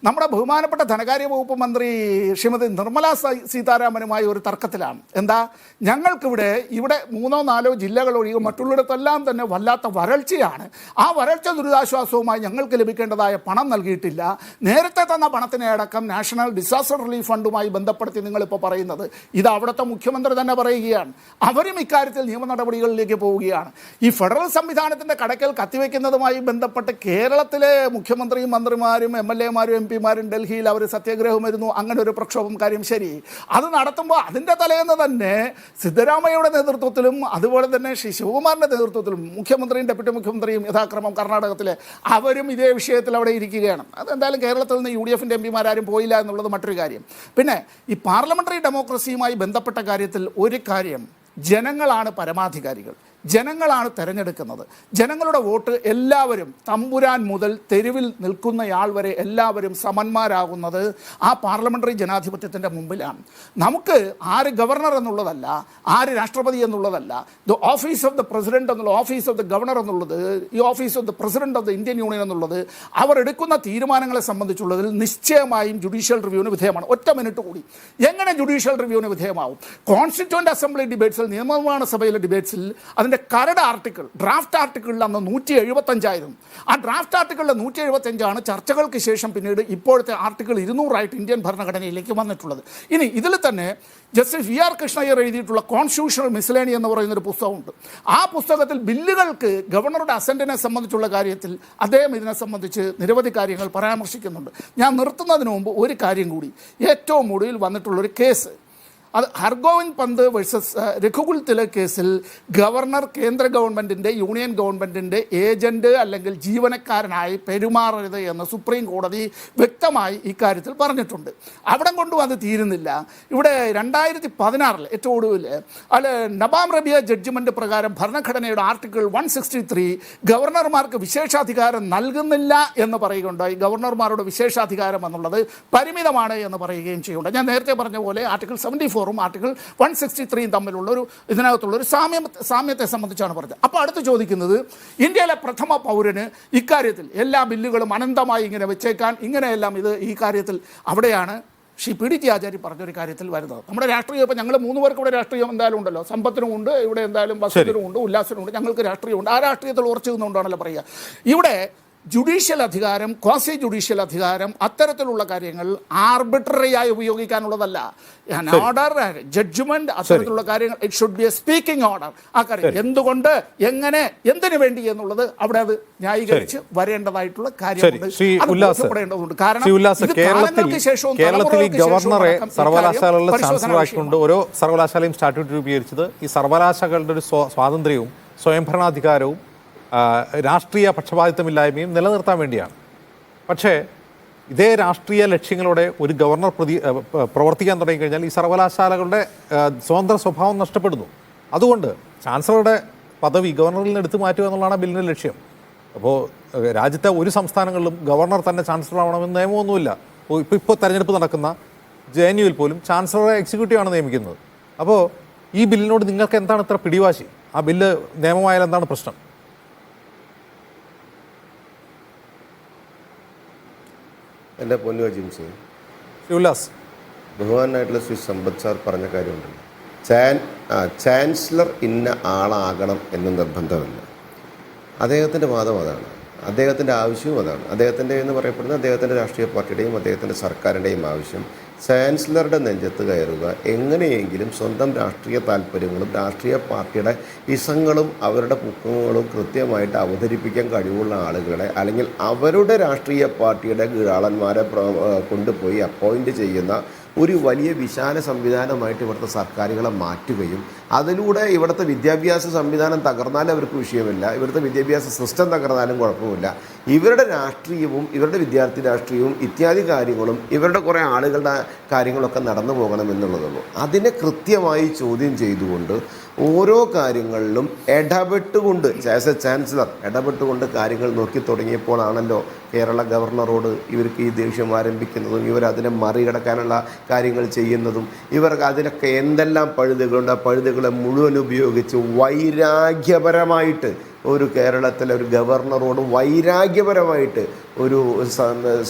നമ്മുടെ ബഹുമാനപ്പെട്ട ധനകാര്യ വകുപ്പ് മന്ത്രി ശ്രീമതി നിർമ്മല സീതാരാമനുമായി ഒരു തർക്കത്തിലാണ്. എന്താ? ഞങ്ങൾക്കിവിടെ 3-4 ജില്ലകൾ ഒഴികെ മറ്റുള്ളിടത്തെല്ലാം തന്നെ വല്ലാത്ത വരൾച്ചയാണ്. ആ വരൾച്ച ദുരിതാശ്വാസവുമായി ഞങ്ങൾക്ക് ലഭിക്കേണ്ടതായ പണം നൽകിയിട്ടില്ല. നേരത്തെ തന്ന പണത്തിനെ അടക്കം നാഷണൽ ഡിസാസ്റ്റർ റിലീഫ് ഫണ്ടുമായി ബന്ധപ്പെടുത്തി നിങ്ങളിപ്പോൾ പറയുന്നത്, ഇത് അവിടുത്തെ മുഖ്യമന്ത്രി തന്നെ പറയുകയാണ്. അവരും ഇക്കാര്യത്തിൽ നിയമ നടപടികളിലേക്ക് പോവുകയാണ്. ഈ ഫെഡറൽ സംവിധാനത്തിൻ്റെ കടക്കൽ കത്തിവെക്കുന്നതുമായി ബന്ധപ്പെട്ട് കേരളത്തിലെ മുഖ്യമന്ത്രിയും മന്ത്രിമാരും MLA-മാരും MP-മാരും ഡൽഹിയിൽ അവർ സത്യാഗ്രഹം വരുന്നു. അങ്ങനെ ഒരു പ്രക്ഷോഭം, കാര്യം ശരി. അത് നടത്തുമ്പോൾ അതിൻ്റെ തലേന്ന് തന്നെ സിദ്ധരാമയ്യയുടെ നേതൃത്വത്തിലും അതുപോലെ തന്നെ ശ്രീ ശിവകുമാറിൻ്റെ നേതൃത്വത്തിലും മുഖ്യമന്ത്രിയും ഡെപ്യൂട്ടി മുഖ്യമന്ത്രിയും യഥാക്രമം കർണാടകത്തിലെ അവരും ഇതേ വിഷയത്തിൽ അവിടെ ഇരിക്കുകയാണ്. അതെന്തായാലും കേരളത്തിൽ നിന്ന് UDF-ൻ്റെ MP-മാരും പോയില്ല എന്നുള്ളത് മറ്റൊരു കാര്യം. പിന്നെ ഈ പാർലമെൻ്ററി ഡെമോക്രസിയുമായി ബന്ധപ്പെട്ട കാര്യത്തിൽ ഒരു കാര്യം, ജനങ്ങളാണ് പരമാധികാരികൾ. ജനങ്ങളാണ് തിരഞ്ഞെടുക്കുന്നത്. ജനങ്ങളുടെ വോട്ട് എല്ലാവരും, തമ്പുരാൻ മുതൽ തെരുവിൽ നിൽക്കുന്നയാൾ വരെ എല്ലാവരും സമന്മാരാകുന്നത് ആ പാർലമെൻ്ററി ജനാധിപത്യത്തിൻ്റെ മുമ്പിലാണ്. നമുക്ക് ആര് ഗവർണർ എന്നുള്ളതല്ല, ആര് രാഷ്ട്രപതി എന്നുള്ളതല്ല, the office of the president എന്നുള്ള, ഓഫീസ് ഓഫ് ദ ഗവർണർ എന്നുള്ളത്, ഈ office of the president of the Indian union എന്നുള്ളത്, അവർ എടുക്കുന്ന തീരുമാനങ്ങളെ സംബന്ധിച്ചുള്ളതിൽ നിശ്ചയമായും ജുഡീഷ്യൽ റിവ്യൂവിന് വിധേയമാണ്. ഒറ്റ മിനിറ്റ് കൂടി, എങ്ങനെ ജുഡീഷ്യൽ റിവ്യൂവിന് വിധേയമാവും? കോൺസ്റ്റിറ്റ്യൂവൻ്റ് അസംബ്ലി ഡിബേറ്റ്സിൽ, നിയമനിർമ്മാണ സഭയിലെ ഡിബേറ്റ്സിൽ അതിൻ്റെ കരട് ആർട്ടിക്കിൾ, ഡ്രാഫ്റ്റ് ആർട്ടിക്കിളിൽ അന്ന് 175 ആ ഡ്രാഫ്റ്റ് ആർട്ടിക്കിളിലെ 175 ചർച്ചകൾക്ക് ശേഷം പിന്നീട് ഇപ്പോഴത്തെ ആർട്ടിക്കിൾ 200 ഇന്ത്യൻ ഭരണഘടനയിലേക്ക് വന്നിട്ടുള്ളത്. ഇനി ഇതിൽ തന്നെ ജസ്റ്റിസ് VR കൃഷ്ണയ്യർ എഴുതിയിട്ടുള്ള കോൺസ്റ്റിറ്റ്യൂഷണൽ മിസ്ലേനി എന്ന് പറയുന്നൊരു പുസ്തകമുണ്ട്. ആ പുസ്തകത്തിൽ ബില്ലുകൾക്ക് ഗവർണറുടെ അസെൻറ്റിനെ സംബന്ധിച്ചുള്ള കാര്യത്തിൽ അദ്ദേഹം ഇതിനെ സംബന്ധിച്ച് നിരവധി കാര്യങ്ങൾ പരാമർശിക്കുന്നുണ്ട്. ഞാൻ നിർത്തുന്നതിന് മുമ്പ് ഒരു കാര്യം കൂടി, ഏറ്റവും ഒടുവിൽ വന്നിട്ടുള്ളൊരു കേസ്, അത് ഹർഗോവിന്ദ് പന്ത് വേഴ്സസ് രഘുകുൽ തിലക് കേസിൽ ഗവർണർ കേന്ദ്ര ഗവൺമെൻറ്റിൻ്റെ, യൂണിയൻ ഗവൺമെൻറ്റിൻ്റെ ഏജൻറ്റ് അല്ലെങ്കിൽ ജീവനക്കാരനായി പെരുമാറരുത് എന്ന് സുപ്രീം കോടതി വ്യക്തമായി ഇക്കാര്യത്തിൽ പറഞ്ഞിട്ടുണ്ട്. അവിടെ കൊണ്ടും അത് തീരുന്നില്ല. ഇവിടെ 2016 ഏറ്റവും ഒടുവിൽ നബാം റബിയ ജഡ്ജ്മെൻറ്റ് പ്രകാരം ഭരണഘടനയുടെ ആർട്ടിക്കിൾ 163 ഗവർണർമാർക്ക് വിശേഷാധികാരം നൽകുന്നില്ല എന്ന് പറയുകയുണ്ടായി. ഗവർണർമാരുടെ വിശേഷാധികാരം എന്നുള്ളത് പരിമിതമാണ് എന്ന് പറയുകയും ചെയ്യുന്നുണ്ട്. ഞാൻ നേരത്തെ പറഞ്ഞ പോലെ ആർട്ടിക്കിൾ 74 ആർട്ടിക്കിൾ 163 തമ്മിലുള്ള ഒരു ഇതിനകത്തുള്ള ഒരു സാമ്യത്തെ സംബന്ധിച്ചാണ് പറഞ്ഞത്. അപ്പോൾ അടുത്ത് ചോദിക്കുന്നത്, ഇന്ത്യയിലെ പ്രഥമ പൗരന് ഇക്കാര്യത്തിൽ എല്ലാ ബില്ലുകളും അനന്തമായി ഇങ്ങനെ വെച്ചേക്കാൻ, ഇങ്ങനെയെല്ലാം ഇത് ഈ കാര്യത്തിൽ അവിടെയാണ് ശ്രീ PDT ആചാര്യ പറഞ്ഞൊരു കാര്യത്തിൽ വരുന്നത്. നമ്മുടെ രാഷ്ട്രീയം, ഇപ്പോൾ ഞങ്ങൾ 3 പേർക്ക് ഇവിടെ രാഷ്ട്രീയം എന്തായാലും ഉണ്ടല്ലോ, സമ്പത്തിനും ഉണ്ട്, ഇവിടെ എന്തായാലും വസ്തുവിനും ഉണ്ട്, ഉല്ലാസനും ഉണ്ട്, ഞങ്ങൾക്ക് രാഷ്ട്രീയമുണ്ട്. ആ രാഷ്ട്രീയത്തിൽ ഉറച്ചു നിന്നുകൊണ്ടാണല്ലോ പറയുക. ഇവിടെ ജുഡീഷ്യൽ അധികാരം, ക്വാസി ജുഡീഷ്യൽ അധികാരം അത്തരത്തിലുള്ള കാര്യങ്ങൾ ആർബിട്രറിയായി ഉപയോഗിക്കാനുള്ളതല്ല. ഓർഡർ, ജഡ്ജ്മെന്റ്, അത്തരത്തിലുള്ള കാര്യങ്ങൾ it should be A speaking order. ആ കാര്യം എന്തുകൊണ്ട്, എങ്ങനെ, എന്തിനു വേണ്ടി എന്നുള്ളത് അവിടെ അത് ന്യായീകരിച്ച് വരേണ്ടതായിട്ടുള്ള കാര്യമുണ്ട്. കാരണം കേരളത്തിൽ ഈ ഗവർണറെ സർവകലാശാലകളുടെ ചാൻസലർ ആക്കിക്കൊണ്ട് ഓരോ സർവകലാശാലയും സ്റ്റാറ്റ്യൂട്ട് രൂപീകരിച്ചത് ഈ സർവകലാശാലകളുടെ ഒരു സ്വാതന്ത്ര്യവും സ്വയംഭരണാധികാരവും രാഷ്ട്രീയ പക്ഷപാതിത്വമില്ലായ്മയും നിലനിർത്താൻ വേണ്ടിയാണ്. പക്ഷേ ഇതേ രാഷ്ട്രീയ ലക്ഷ്യങ്ങളോടെ ഒരു ഗവർണർ പ്രവർത്തിക്കാൻ തുടങ്ങിക്കഴിഞ്ഞാൽ ഈ സർവകലാശാലകളുടെ സ്വതന്ത്ര സ്വഭാവം നഷ്ടപ്പെടുന്നു. അതുകൊണ്ട് ചാൻസലറുടെ പദവി ഗവർണറിൽ നിന്ന് എടുത്തു മാറ്റുക എന്നുള്ളതാണ് ബില്ലിൻ്റെ ലക്ഷ്യം. അപ്പോൾ രാജ്യത്തെ ഒരു സംസ്ഥാനങ്ങളിലും ഗവർണർ തന്നെ ചാൻസലർ ആവണമെന്ന് നിയമമൊന്നുമില്ല. ഇപ്പോൾ തെരഞ്ഞെടുപ്പ് നടക്കുന്ന JNUവിൽ പോലും ചാൻസലറെ എക്സിക്യൂട്ടീവാണ് നിയമിക്കുന്നത്. അപ്പോൾ ഈ ബില്ലിനോട് നിങ്ങൾക്ക് എന്താണ് ഇത്ര പിടിവാശി? ആ ബില്ല് നിയമമായാൽ എന്താണ് പ്രശ്നം? എൻ്റെ പൊന്നു ജിംസി, ഉല്ലാസ്, ബഹുമാനായിട്ടുള്ള ശ്രീ സമ്പത്ത് സാർ പറഞ്ഞ കാര്യമുണ്ടല്ലോ, ചാൻസലർ ഇന്ന ആളാകണം എന്ന് നിർബന്ധമില്ല. അദ്ദേഹത്തിൻ്റെ വാദം അതാണ്, അദ്ദേഹത്തിൻ്റെ ആവശ്യവും അതാണ്. അദ്ദേഹത്തിൻ്റെ എന്ന് പറയപ്പെടുന്ന അദ്ദേഹത്തിൻ്റെ രാഷ്ട്രീയ പാർട്ടിയുടെയും അദ്ദേഹത്തിൻ്റെ സർക്കാരിൻ്റെയും ആവശ്യം ചാൻസലറുടെ നെഞ്ചത്ത് കയറുക, എങ്ങനെയെങ്കിലും സ്വന്തം രാഷ്ട്രീയ താല്പര്യങ്ങളും രാഷ്ട്രീയ പാർട്ടിയുടെ ഇസങ്ങളും അവരുടെ പുക്കങ്ങളും കൃത്യമായിട്ട് അവതരിപ്പിക്കാൻ കഴിവുള്ള ആളുകളെ, അല്ലെങ്കിൽ അവരുടെ രാഷ്ട്രീയ പാർട്ടിയുടെ കീഴാളന്മാരെ കൊണ്ടുപോയി അപ്പോയിൻ്റ് ചെയ്യുന്ന ഒരു വലിയ വിശാല സംവിധാനമായിട്ട് ഇവിടുത്തെ സർക്കാരുകളെ മാറ്റുകയും അതിലൂടെ ഇവിടുത്തെ വിദ്യാഭ്യാസ സംവിധാനം തകർന്നാലും അവർക്ക് വിഷയമില്ല, ഇവിടുത്തെ വിദ്യാഭ്യാസ സിസ്റ്റം തകർന്നാലും കുഴപ്പമില്ല, ഇവരുടെ രാഷ്ട്രീയവും ഇവരുടെ വിദ്യാർത്ഥി രാഷ്ട്രീയവും ഇത്യാദി കാര്യങ്ങളും ഇവരുടെ കുറേ ആളുകളുടെ കാര്യങ്ങളൊക്കെ നടന്നു പോകണമെന്നുള്ളതുള്ളൂ. അതിനെ കൃത്യമായി ചോദ്യം ചെയ്തുകൊണ്ട് ഓരോ കാര്യങ്ങളിലും ഇടപെട്ടുകൊണ്ട് ആസ് എ ചാൻസലർ ഇടപെട്ടുകൊണ്ട് കാര്യങ്ങൾ നോക്കി തുടങ്ങിയപ്പോഴാണല്ലോ കേരള ഗവർണറോട് ഇവർക്ക് ഈ ദേഷ്യം ആരംഭിക്കുന്നതും ഇവരതിനെ മറികടക്കാനുള്ള കാര്യങ്ങൾ ചെയ്യുന്നതും. ഇവർക്ക് അതിനൊക്കെ എന്തെല്ലാം പഴുതുകളുണ്ട്, ആ പഴുതുകളെ മുഴുവൻ ഉപയോഗിച്ച് വൈരാഗ്യപരമായിട്ട് ഒരു കേരളത്തിലെ ഒരു ഗവർണറോട് വൈരാഗ്യപരമായിട്ട് ഒരു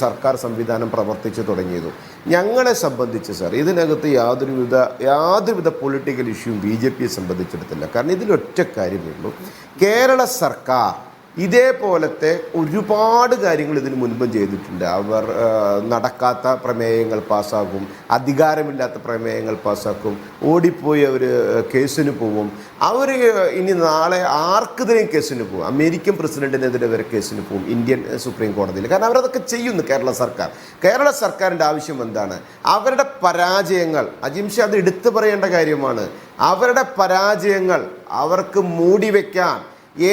സർക്കാർ സംവിധാനം പ്രവർത്തിച്ചു തുടങ്ങിയതു. ഞങ്ങളെ സംബന്ധിച്ച് സാർ ഇതിനകത്ത് യാതൊരുവിധ പൊളിറ്റിക്കൽ ഇഷ്യൂവും BJPയെ സംബന്ധിച്ചെടുത്തില്ല. കാരണം ഇതിലൊറ്റ കാര്യമേ ഉള്ളൂ, കേരള സർക്കാർ ഇതേപോലത്തെ ഒരുപാട് കാര്യങ്ങൾ ഇതിനു മുൻപും ചെയ്തിട്ടുണ്ട്. അവർ നടക്കാത്ത പ്രമേയങ്ങൾ പാസ്സാക്കും, അധികാരമില്ലാത്ത പ്രമേയങ്ങൾ പാസ്സാക്കും, ഓടിപ്പോയി അവർ കേസിന് പോവും. അവർ ഇനി നാളെ ആർക്കെതിരെയും കേസിന് പോകും, അമേരിക്കൻ പ്രസിഡന്റിനെതിരെ വരെ കേസിന് പോകും ഇന്ത്യൻ സുപ്രീം കോടതിയിൽ. കാരണം അവരതൊക്കെ ചെയ്യുന്നു കേരള സർക്കാർ. കേരള സർക്കാരിൻ്റെ ആവശ്യം എന്താണ്? അവരുടെ പരാജയങ്ങൾ, അജിംഷ അത് എടുത്തു പറയേണ്ട കാര്യമാണ്, അവരുടെ പരാജയങ്ങൾ അവർക്ക് മൂടിവെക്കാൻ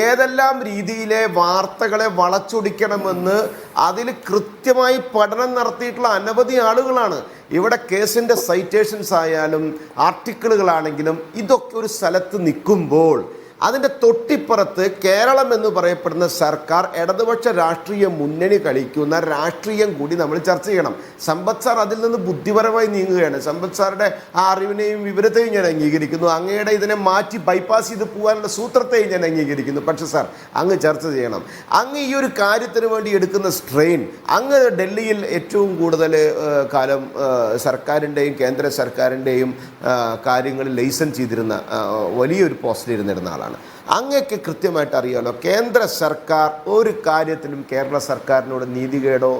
ഏതെല്ലാം രീതിയിലെ വാർത്തകളെ വളച്ചൊടിക്കണമെന്ന് അതിൽ കൃത്യമായി പഠനം നടത്തിയിട്ടുള്ള അനവധി ആളുകളാണ്. ഇവിടെ കേസിൻ്റെ സൈറ്റേഷൻസ് ആയാലും ആർട്ടിക്കിളുകളാണെങ്കിലും ഇതൊക്കെ ഒരു സ്ഥലത്ത് നിൽക്കുമ്പോൾ അതിൻ്റെ തൊട്ടിപ്പുറത്ത് കേരളം എന്ന് പറയപ്പെടുന്ന സർക്കാർ ഇടതുപക്ഷ രാഷ്ട്രീയ മുന്നണി കളിക്കുന്ന രാഷ്ട്രീയം കൂടി നമ്മൾ ചർച്ച ചെയ്യണം. സമ്പത്ത് സാർ അതിൽ നിന്ന് ബുദ്ധിപരമായി നീങ്ങുകയാണ്. സമ്പത്ത് സാറിൻ്റെ ആ അറിവിനെയും വിവരത്തെയും ഞാൻ അംഗീകരിക്കുന്നു, അങ്ങയുടെ ഇതിനെ മാറ്റി ബൈപ്പാസ് ചെയ്ത് പോകാനുള്ള സൂത്രത്തെയും ഞാൻ അംഗീകരിക്കുന്നു. പക്ഷെ സാർ അങ്ങ് ചർച്ച ചെയ്യണം, അങ്ങ് ഈ ഒരു കാര്യത്തിന് വേണ്ടി എടുക്കുന്ന സ്ട്രെയിൻ, അങ്ങ് ഡൽഹിയിൽ ഏറ്റവും കൂടുതൽ കാലം സർക്കാരിൻ്റെയും കേന്ദ്ര സർക്കാരിൻ്റെയും കാര്യങ്ങളിൽ ലൈസൻസ് ചെയ്തിരുന്ന വലിയൊരു പോസ്റ്റിലിരുന്നിരുന്ന ആളാണ്. അങ്ങക്ക് കൃത്യമായിട്ട് അറിയാമല്ലോ, കേന്ദ്ര സർക്കാർ ഒരു കാര്യത്തിലും കേരള സർക്കാരിനോട് നീതികേടോ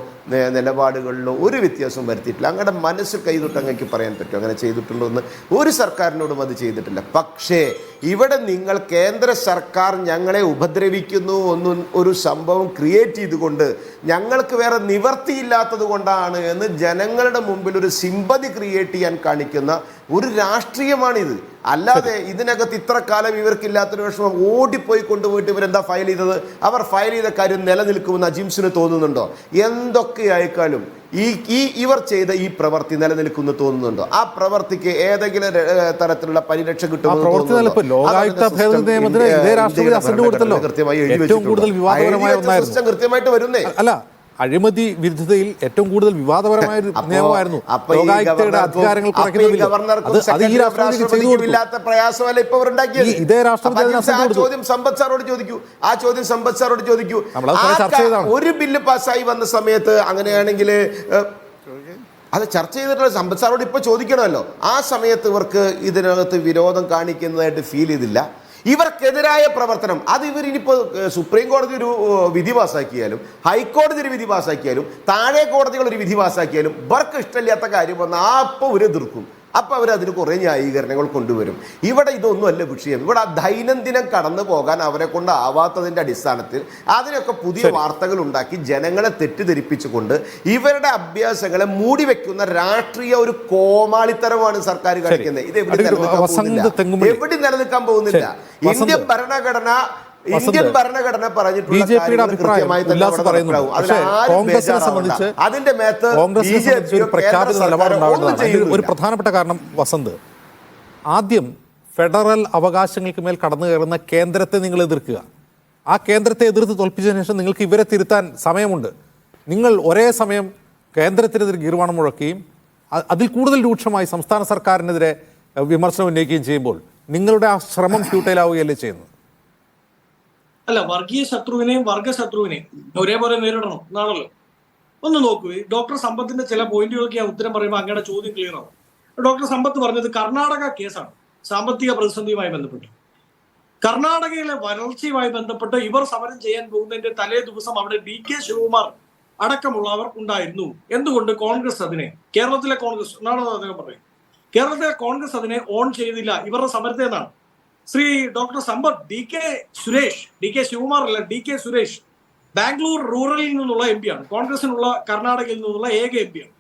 നിലപാടുകളിലോ ഒരു വ്യത്യാസവും വരുത്തിയിട്ടില്ല. അങ്ങയുടെ മനസ്സ് കൈതൊട്ട് അങ്ങക്ക് പറയാൻ പറ്റും അങ്ങനെ ചെയ്തിട്ടുണ്ടോ എന്ന്? ഒരു സർക്കാരിനോടും അത് ചെയ്തിട്ടില്ല. പക്ഷേ ഇവിടെ നിങ്ങൾ കേന്ദ്ര സർക്കാർ ഞങ്ങളെ ഉപദ്രവിക്കുന്നു ഒന്നും ഒരു സംഭവം ക്രിയേറ്റ് ചെയ്തുകൊണ്ട് ഞങ്ങൾക്ക് വേറെ നിവർത്തിയില്ലാത്തത് കൊണ്ടാണ് എന്ന് ജനങ്ങളുടെ മുമ്പിൽ ഒരു സിമ്പതി ക്രിയേറ്റ് ചെയ്യാൻ കാണിക്കുന്ന ഒരു രാഷ്ട്രീയമാണിത്. അല്ലാതെ ഇതിനകത്ത് ഇത്ര കാലം ഇവർക്കില്ലാത്തൊരു വിഷമം ഓടിപ്പോയി കൊണ്ടുപോയിട്ട് ഇവരെന്താ ഫയൽ ചെയ്തത്, അവർ ഫയൽ ചെയ്ത കാര്യം നിലനിൽക്കുമെന്ന് അജിംസിന് തോന്നുന്നുണ്ടോ? എന്തൊക്കെ ആയിക്കാലും ഇവർ ചെയ്ത ഈ പ്രവൃത്തി നിലനിൽക്കുന്നു തോന്നുന്നുണ്ടോ? ആ പ്രവൃത്തിക്ക് ഏതെങ്കിലും തരത്തിലുള്ള പരിരക്ഷ കിട്ടുമെന്ന് കൃത്യമായിട്ട് വരുന്നേ അല്ല. അഴിമതി വിരുദ്ധതയിൽ ഏറ്റവും കൂടുതൽ വിവാദപരമായ ഒരു നിയമമായിരുന്നു അധികാരങ്ങൾ ഇതേ രാഷ്ട്രപതി. ചോദ്യം സമ്പത്ത് സാറോട് ചോദിക്കൂ, ആ ചോദ്യം സമ്പത്ത് സാറോട് ചോദിക്കൂ. ഒരു ബില്ല് പാസ്സായി വന്ന സമയത്ത് അങ്ങനെയാണെങ്കിൽ അത് ചർച്ച ചെയ്തിട്ടുള്ള സമ്പത്ത് സാറോട് ഇപ്പോൾ ചോദിക്കണമല്ലോ. ആ സമയത്ത് ഇവർക്ക് ഇതിനകത്ത് വിരോധം കാണിക്കുന്നതായിട്ട് ഫീൽ ചെയ്തില്ല. ഇവർക്കെതിരായ പ്രവർത്തനം അത് ഇവരിനിപ്പോൾ സുപ്രീം കോടതി ഒരു വിധി പാസ്സാക്കിയാലും ഹൈക്കോടതി ഒരു വിധി പാസ്സാക്കിയാലും താഴെ കോടതികൾ ഒരു വിധി പാസ്സാക്കിയാലും ഇവർക്ക് ഇഷ്ടമില്ലാത്ത കാര്യം വന്നാൽ അപ്പോൾ ഇവർ എതിർക്കും. അപ്പോൾ അവരതിന് കുറേ ന്യായീകരണങ്ങൾ കൊണ്ടുവരും. ഇവിടെ ഇതൊന്നുമല്ല വിഷയം. ഇവിടെ ദൈനംദിനം കടന്നു പോകാൻ അവരെ കൊണ്ട് ആവാത്തതിൻ്റെ അടിസ്ഥാനത്തിൽ അതിനൊക്കെ പുതിയ വാർത്തകൾ ഉണ്ടാക്കി ജനങ്ങളെ തെറ്റിദ്ധരിപ്പിച്ചുകൊണ്ട് ഇവരുടെ അഭ്യാസങ്ങളെ മൂടി വെക്കുന്ന രാഷ്ട്രീയ ഒരു കോമാളിത്തരമാണ് സർക്കാർ കാണിക്കുന്നത്. ഇത് എവിടെ നിലനിൽക്കാൻ പോകുന്നില്ല. ഇന്ത്യൻ ഭരണഘടന പറഞ്ഞിട്ടുള്ള അതിന്റെ മേത്ത് ഒരു പ്രധാനപ്പെട്ട കാരണം വസന്ത്, ആദ്യം ഫെഡറൽ അവകാശങ്ങൾക്ക് മേൽ കടന്നു കയറുന്ന കേന്ദ്രത്തെ നിങ്ങൾ എതിർക്കുക. ആ കേന്ദ്രത്തെ എതിർത്ത് തോൽപ്പിച്ചതിന് ശേഷം നിങ്ങൾക്ക് ഇവരെ തിരുത്താൻ സമയമുണ്ട്. നിങ്ങൾ ഒരേ സമയം കേന്ദ്രത്തിനെതിരെ ഗീർവാണം മുഴക്കുകയും അതിൽ കൂടുതൽ രൂക്ഷമായി സംസ്ഥാന സർക്കാരിനെതിരെ വിമർശനം ഉന്നയിക്കുകയും ചെയ്യുമ്പോൾ നിങ്ങളുടെ ആ ശ്രമം ഫ്യൂട്ടൈലാവുകയല്ലേ ചെയ്യുന്നത്? അല്ല, വർഗീയ ശത്രുവിനെയും വർഗശത്രുവിനെയും ഒരേപോലെ നേരിടണം എന്നാണല്ലോ. ഒന്ന് നോക്കൂ, ഡോക്ടർ സമ്പത്തിന്റെ ചില പോയിന്റുകൾക്ക് ഞാൻ ഉത്തരം പറയുമ്പോൾ അങ്ങയുടെ ചോദ്യം ക്ലിയർ ആവും. ഡോക്ടർ സമ്പത്ത് പറഞ്ഞത് കർണാടക കേസാണ് സാമ്പത്തിക പ്രതിസന്ധിയുമായി ബന്ധപ്പെട്ട്. കർണാടകയിലെ വരൾച്ചയുമായി ബന്ധപ്പെട്ട് ഇവർ സമരം ചെയ്യാൻ പോകുന്നതിന്റെ തലേ ദിവസം അവിടെ DK ശിവകുമാർ അടക്കമുള്ളവർ ഉണ്ടായിരുന്നു. എന്തുകൊണ്ട് കോൺഗ്രസ് അതിനെ, കേരളത്തിലെ കോൺഗ്രസ് എന്നാണ് അദ്ദേഹം പറയുന്നത്, കേരളത്തിലെ കോൺഗ്രസ് അതിനെ ഓൺ ചെയ്തില്ല ഇവരുടെ സമരത്തെ എന്നാണ്. ശ്രീ ഡോക്ടർ സമ്പത്ത്, DK ശിവകുമാർ അല്ല, DK സുരേഷ് ബാംഗ്ലൂർ റൂറലിൽ നിന്നുള്ള MP ആണ്, കോൺഗ്രസിനുള്ള കർണാടകയിൽ നിന്നുള്ള ഏക MP ആണ്.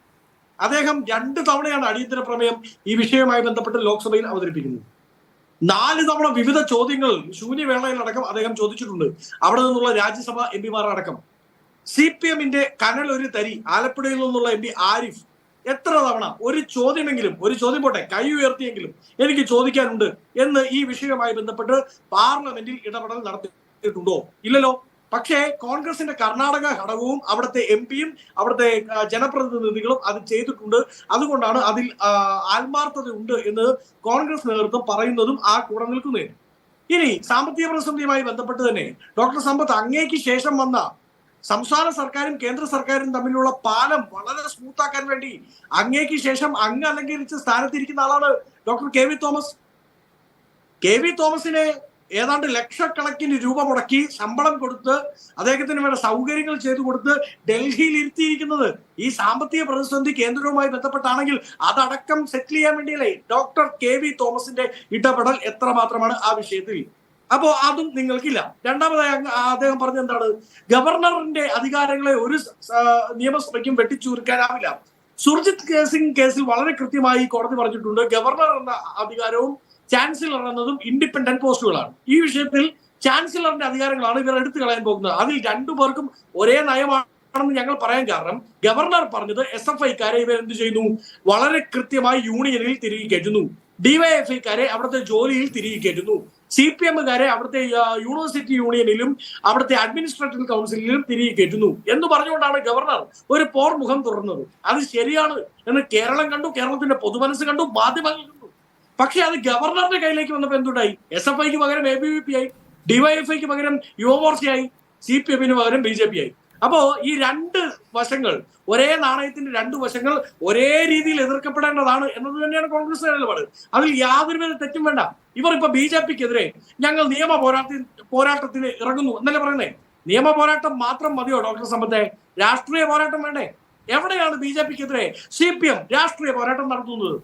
അദ്ദേഹം 2 തവണയാണ് അടിയന്തര പ്രമേയം ഈ വിഷയവുമായി ബന്ധപ്പെട്ട് ലോക്സഭയിൽ അവതരിപ്പിക്കുന്നത്. 4 തവണ വിവിധ ചോദ്യങ്ങൾ ശൂന്യവേളയിലടക്കം അദ്ദേഹം ചോദിച്ചിട്ടുണ്ട്. അവിടെ നിന്നുള്ള രാജ്യസഭ MP അടക്കം. CPM-ന്റെ കനൽ ഒരു തരി ആലപ്പുഴയിൽ നിന്നുള്ള MP ആരിഫ് എത്ര തവണ ഒരു ചോദ്യമെങ്കിലും, ഒരു ചോദ്യം പോട്ടെ കൈ ഉയർത്തിയെങ്കിലും എനിക്ക് ചോദിക്കാനുണ്ട് എന്ന് ഈ വിഷയവുമായി ബന്ധപ്പെട്ട് പാർലമെന്റിൽ ഇടപെടൽ നടത്തിയിട്ടുണ്ടോ? ഇല്ലല്ലോ. പക്ഷേ കോൺഗ്രസിന്റെ കർണാടക ഘടകവും അവിടുത്തെ MP-യും അവിടുത്തെ ജനപ്രതിനിധികളും അത് ചെയ്തിട്ടുണ്ട്. അതുകൊണ്ടാണ് അതിൽ ആത്മാർത്ഥത ഉണ്ട് എന്ന് കോൺഗ്രസ് നേതൃത്വം പറയുന്നതും ആ കൂടെ നിൽക്കുന്നതിന്. ഇനി സാമ്പത്തിക പ്രതിസന്ധിയുമായി ബന്ധപ്പെട്ട് തന്നെ ഡോക്ടർ സമ്പത്ത്, അങ്ങേക്ക് ശേഷം വന്ന സംസ്ഥാന സർക്കാരും കേന്ദ്ര സർക്കാരും തമ്മിലുള്ള പാലം വളരെ സ്മൂത്താക്കാൻ വേണ്ടി അങ്ങേക്ക് ശേഷം അങ്ങ് അലങ്കരിച്ച സ്ഥാനത്തിരിക്കുന്ന ആളാണ് ഡോക്ടർ KV തോമസ്. KV തോമസിനെ ഏതാണ്ട് ലക്ഷക്കണക്കിന് രൂപ മുടക്കി ശമ്പളം കൊടുത്ത് അദ്ദേഹത്തിന് വേണ്ട സൗകര്യങ്ങൾ ചെയ്തു കൊടുത്ത് ഡൽഹിയിൽ ഇരുത്തിയിരിക്കുന്നത് ഈ സാമ്പത്തിക പ്രതിസന്ധി കേന്ദ്രവുമായി ബന്ധപ്പെട്ടാണെങ്കിൽ അതടക്കം സെറ്റിൽ ചെയ്യാൻ വേണ്ടിയല്ലേ ഡോക്ടർ KV തോമസിന്റെ ഇടപെടൽ എത്രമാത്രമാണ് ആ വിഷയത്തിൽ. അപ്പോ അതും നിങ്ങൾക്കില്ല. രണ്ടാമതായി അദ്ദേഹം പറഞ്ഞ എന്താണ്, ഗവർണറിന്റെ അധികാരങ്ങളെ ഒരു നിയമസഭയ്ക്കും വെട്ടിച്ചുരുക്കാനാവില്ല. സുർജിത് സിംഗ് കേസിൽ വളരെ കൃത്യമായി കോടതി പറഞ്ഞിട്ടുണ്ട്, ഗവർണർ എന്ന അധികാരവും ചാൻസലർ എന്നതും ഇൻഡിപെൻഡന്റ് പോസ്റ്റുകളാണ്. ഈ വിഷയത്തിൽ ചാൻസലറിന്റെ അധികാരങ്ങളാണ് ഇവർ എടുത്തു കളയാൻ പോകുന്നത്. അതിൽ 2 പേർക്കും ഒരേ നയമാണെന്ന് ഞങ്ങൾ പറയാൻ കാരണം, ഗവർണർ പറഞ്ഞത് SFI-ക്കാരെ ഇവർ എന്ത് ചെയ്യുന്നു, വളരെ കൃത്യമായി യൂണിയനിൽ തിരികെ കയറ്റുന്നു. DYFI-ക്കാരെ അവിടുത്തെ ജോലിയിൽ തിരികെ കയറ്റുന്നു. CPM-കാരെ അവിടുത്തെ യൂണിവേഴ്സിറ്റി യൂണിയനിലും അവിടുത്തെ അഡ്മിനിസ്ട്രേറ്റീവ് കൗൺസിലിലും തിരികെ കയറ്റുന്നു എന്ന് പറഞ്ഞുകൊണ്ടാണ് ഗവർണർ ഒരു പോർമുഖം തുറന്നത്. അത് ശരിയാണ് എന്ന് കേരളം കണ്ടു, കേരളത്തിന്റെ പൊതുമനസ് കണ്ടു, മാധ്യമങ്ങൾ കണ്ടു. പക്ഷെ അത് ഗവർണറുടെ കയ്യിലേക്ക് വന്നപ്പോൾ എന്തുണ്ടായി? SFI-ക്ക് പകരം ABVP ആയി, DYFI-ക്ക് പകരം യുവമോർച്ചയായി, CPM-ന് പകരം BJP ആയി. അപ്പോ ഈ 2 വശങ്ങൾ, ഒരേ നാണയത്തിന്റെ 2 വശങ്ങൾ ഒരേ രീതിയിൽ എതിർക്കപ്പെടേണ്ടതാണ് എന്നത് തന്നെയാണ് കോൺഗ്രസ് നിലപാട്. അതിൽ യാതൊരുവിധ തെറ്റും വേണ്ട. ഇവർ ഇപ്പൊ BJP-ക്കെതിരെ ഞങ്ങൾ നിയമ പോരാട്ടത്തിന് ഇറങ്ങുന്നു എന്നല്ലേ പറയുന്നേ? നിയമ പോരാട്ടം മാത്രം മതിയോ ഡോക്ടർ സമ്പത്തെ? രാഷ്ട്രീയ പോരാട്ടം വേണ്ടേ? എവിടെയാണ് BJP-ക്കെതിരെ CPM രാഷ്ട്രീയ പോരാട്ടം നടത്തുന്നത്?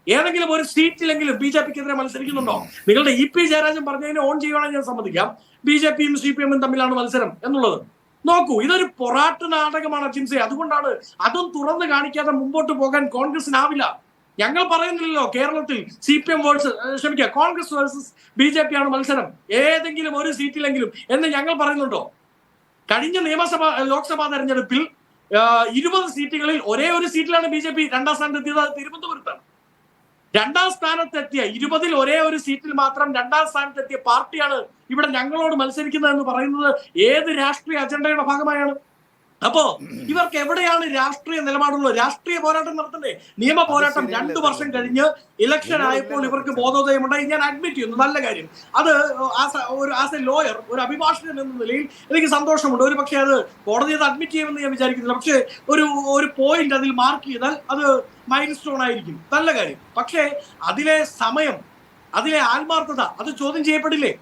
ഏതെങ്കിലും ഒരു സീറ്റിലെങ്കിലും BJP-ക്കെതിരെ മത്സരിക്കുന്നുണ്ടോ? നിങ്ങളുടെ EP ജയരാജൻ പറഞ്ഞതിനെ ഓൺ ചെയ്യുവാണെങ്കിൽ ഞാൻ സമ്മതിക്കാം, BJP-യും CPM-ഉം തമ്മിലാണ് മത്സരം എന്നുള്ളത്. നോക്കൂ, ഇതൊരു പൊറാട്ട് നാടകമാണ് ജിംസെ. അതുകൊണ്ടാണ് അതും തുറന്ന് കാണിക്കാതെ മുമ്പോട്ട് പോകാൻ കോൺഗ്രസിനാവില്ല. ഞങ്ങൾ പറയുന്നില്ലല്ലോ കേരളത്തിൽ കോൺഗ്രസ് വേഴ്സസ് BJP ആണ് മത്സരം, ഏതെങ്കിലും ഒരു സീറ്റിലെങ്കിലും എന്ന് ഞങ്ങൾ പറയുന്നുണ്ടോ? കഴിഞ്ഞ ലോക്സഭാ തെരഞ്ഞെടുപ്പിൽ 20 സീറ്റുകളിൽ ഒരേ ഒരു സീറ്റിലാണ് BJP 2ാം സ്ഥാനത്തെത്തിയത്. അത് തിരുവനന്തപുരത്താണ്. 2ാം സ്ഥാനത്തെത്തിയ 20-ൽ ഒരേ ഒരു സീറ്റിൽ മാത്രം 2ാം സ്ഥാനത്തെത്തിയ പാർട്ടിയാണ് ഇവിടെ ഞങ്ങളോട് മത്സരിക്കുന്നത് എന്ന് പറയുന്നത് ഏത് രാഷ്ട്രീയ അജണ്ടയുടെ ഭാഗമായാണ്? അപ്പോ ഇവർക്ക് എവിടെയാണ് രാഷ്ട്രീയ നിലപാടുള്ളത്? രാഷ്ട്രീയ പോരാട്ടം നടത്തണ്ടേ? നിയമ പോരാട്ടം 2 വർഷം കഴിഞ്ഞ് ഇലക്ഷൻ ആയപ്പോൾ ഇവർക്ക് ബോധോദയമുണ്ടായി. ഞാൻ അഡ്മിറ്റ് ചെയ്യുന്നു, നല്ല കാര്യം. അത് ആസ് എ ലോയർ, ഒരു അഭിഭാഷകൻ എന്ന നിലയിൽ എനിക്ക് സന്തോഷമുണ്ട്. ഒരു പക്ഷേ അത് കോടതി അത് അഡ്മിറ്റ് ചെയ്യുമെന്ന് ഞാൻ വിചാരിക്കുന്നില്ല. പക്ഷേ ഒരു പോയിന്റ് അതിൽ മാർക്ക് ചെയ്താൽ അത് മൈൽ സ്റ്റോൺ ആയിരിക്കും, നല്ല കാര്യം. പക്ഷേ അതിലെ സമയം അതിലെ ആത്മാർത്ഥത അത് ചോദ്യം ചെയ്യപ്പെടില്ലേ?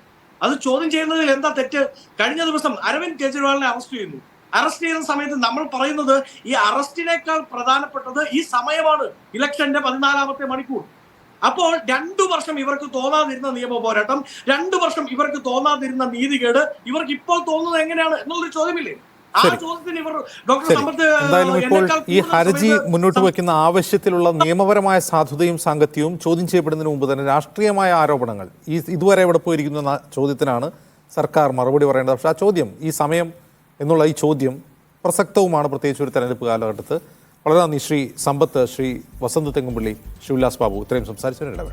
അത് ചോദ്യം ചെയ്യുന്നതിൽ എന്താ തെറ്റ്? കഴിഞ്ഞ ദിവസം അരവിന്ദ് കെജ്രിവാളിനെ അറസ്റ്റ് ചെയ്യുന്നു. അറസ്റ്റ് ചെയ്യുന്ന സമയത്ത് നമ്മൾ പറയുന്നത് ഈ അറസ്റ്റിനേക്കാൾ പ്രധാനപ്പെട്ടത് ഈ സമയമാണ്, ഇലക്ഷന്റെ 14ാമത്തെ മണിക്കൂർ. അപ്പോൾ 2 വർഷം ഇവർക്ക് തോന്നാതിരുന്ന നിയമ പോരാട്ടം, 2 വർഷം ഇവർക്ക് തോന്നാതിരുന്ന നീതികേട് ഇവർക്ക് ഇപ്പോൾ തോന്നുന്നത് എങ്ങനെയാണ് എന്നുള്ളൊരു ചോദ്യമില്ലേ? ആ ചോദ്യത്തിന് ഇവർ ഡോക്ടർ സമ്പത്ത് എന്തായാലും ഇപ്പോൾ ഈ ഹർജി മുന്നോട്ട് വയ്ക്കുന്ന ആവശ്യത്തിലുള്ള നിയമപരമായ സാധുതയും സാങ്കത്യവും ചോദ്യം ചെയ്യപ്പെടുന്നതിന് മുമ്പ് തന്നെ രാഷ്ട്രീയമായ ആരോപണങ്ങൾ ഇതുവരെ എവിടെ പോയിരിക്കുന്നു എന്ന ചോദ്യത്തിനാണ് സർക്കാർ മറുപടി പറയേണ്ടത്. പക്ഷേ ആ ചോദ്യം, ഈ സമയം എന്നുള്ള ഈ ചോദ്യം പ്രസക്തവുമാണ്, പ്രത്യേകിച്ച് ഒരു തെരഞ്ഞെടുപ്പ് കാലഘട്ടത്ത്. വളരെ നന്ദി ശ്രീ സമ്പത്ത്, ശ്രീ വസന്ത് തെങ്ങുംപള്ളി, ശ്രീ ഉല്ലാസ് ബാബു, ഇത്രയും സംസാരിച്ചതിന് ഇടവേള.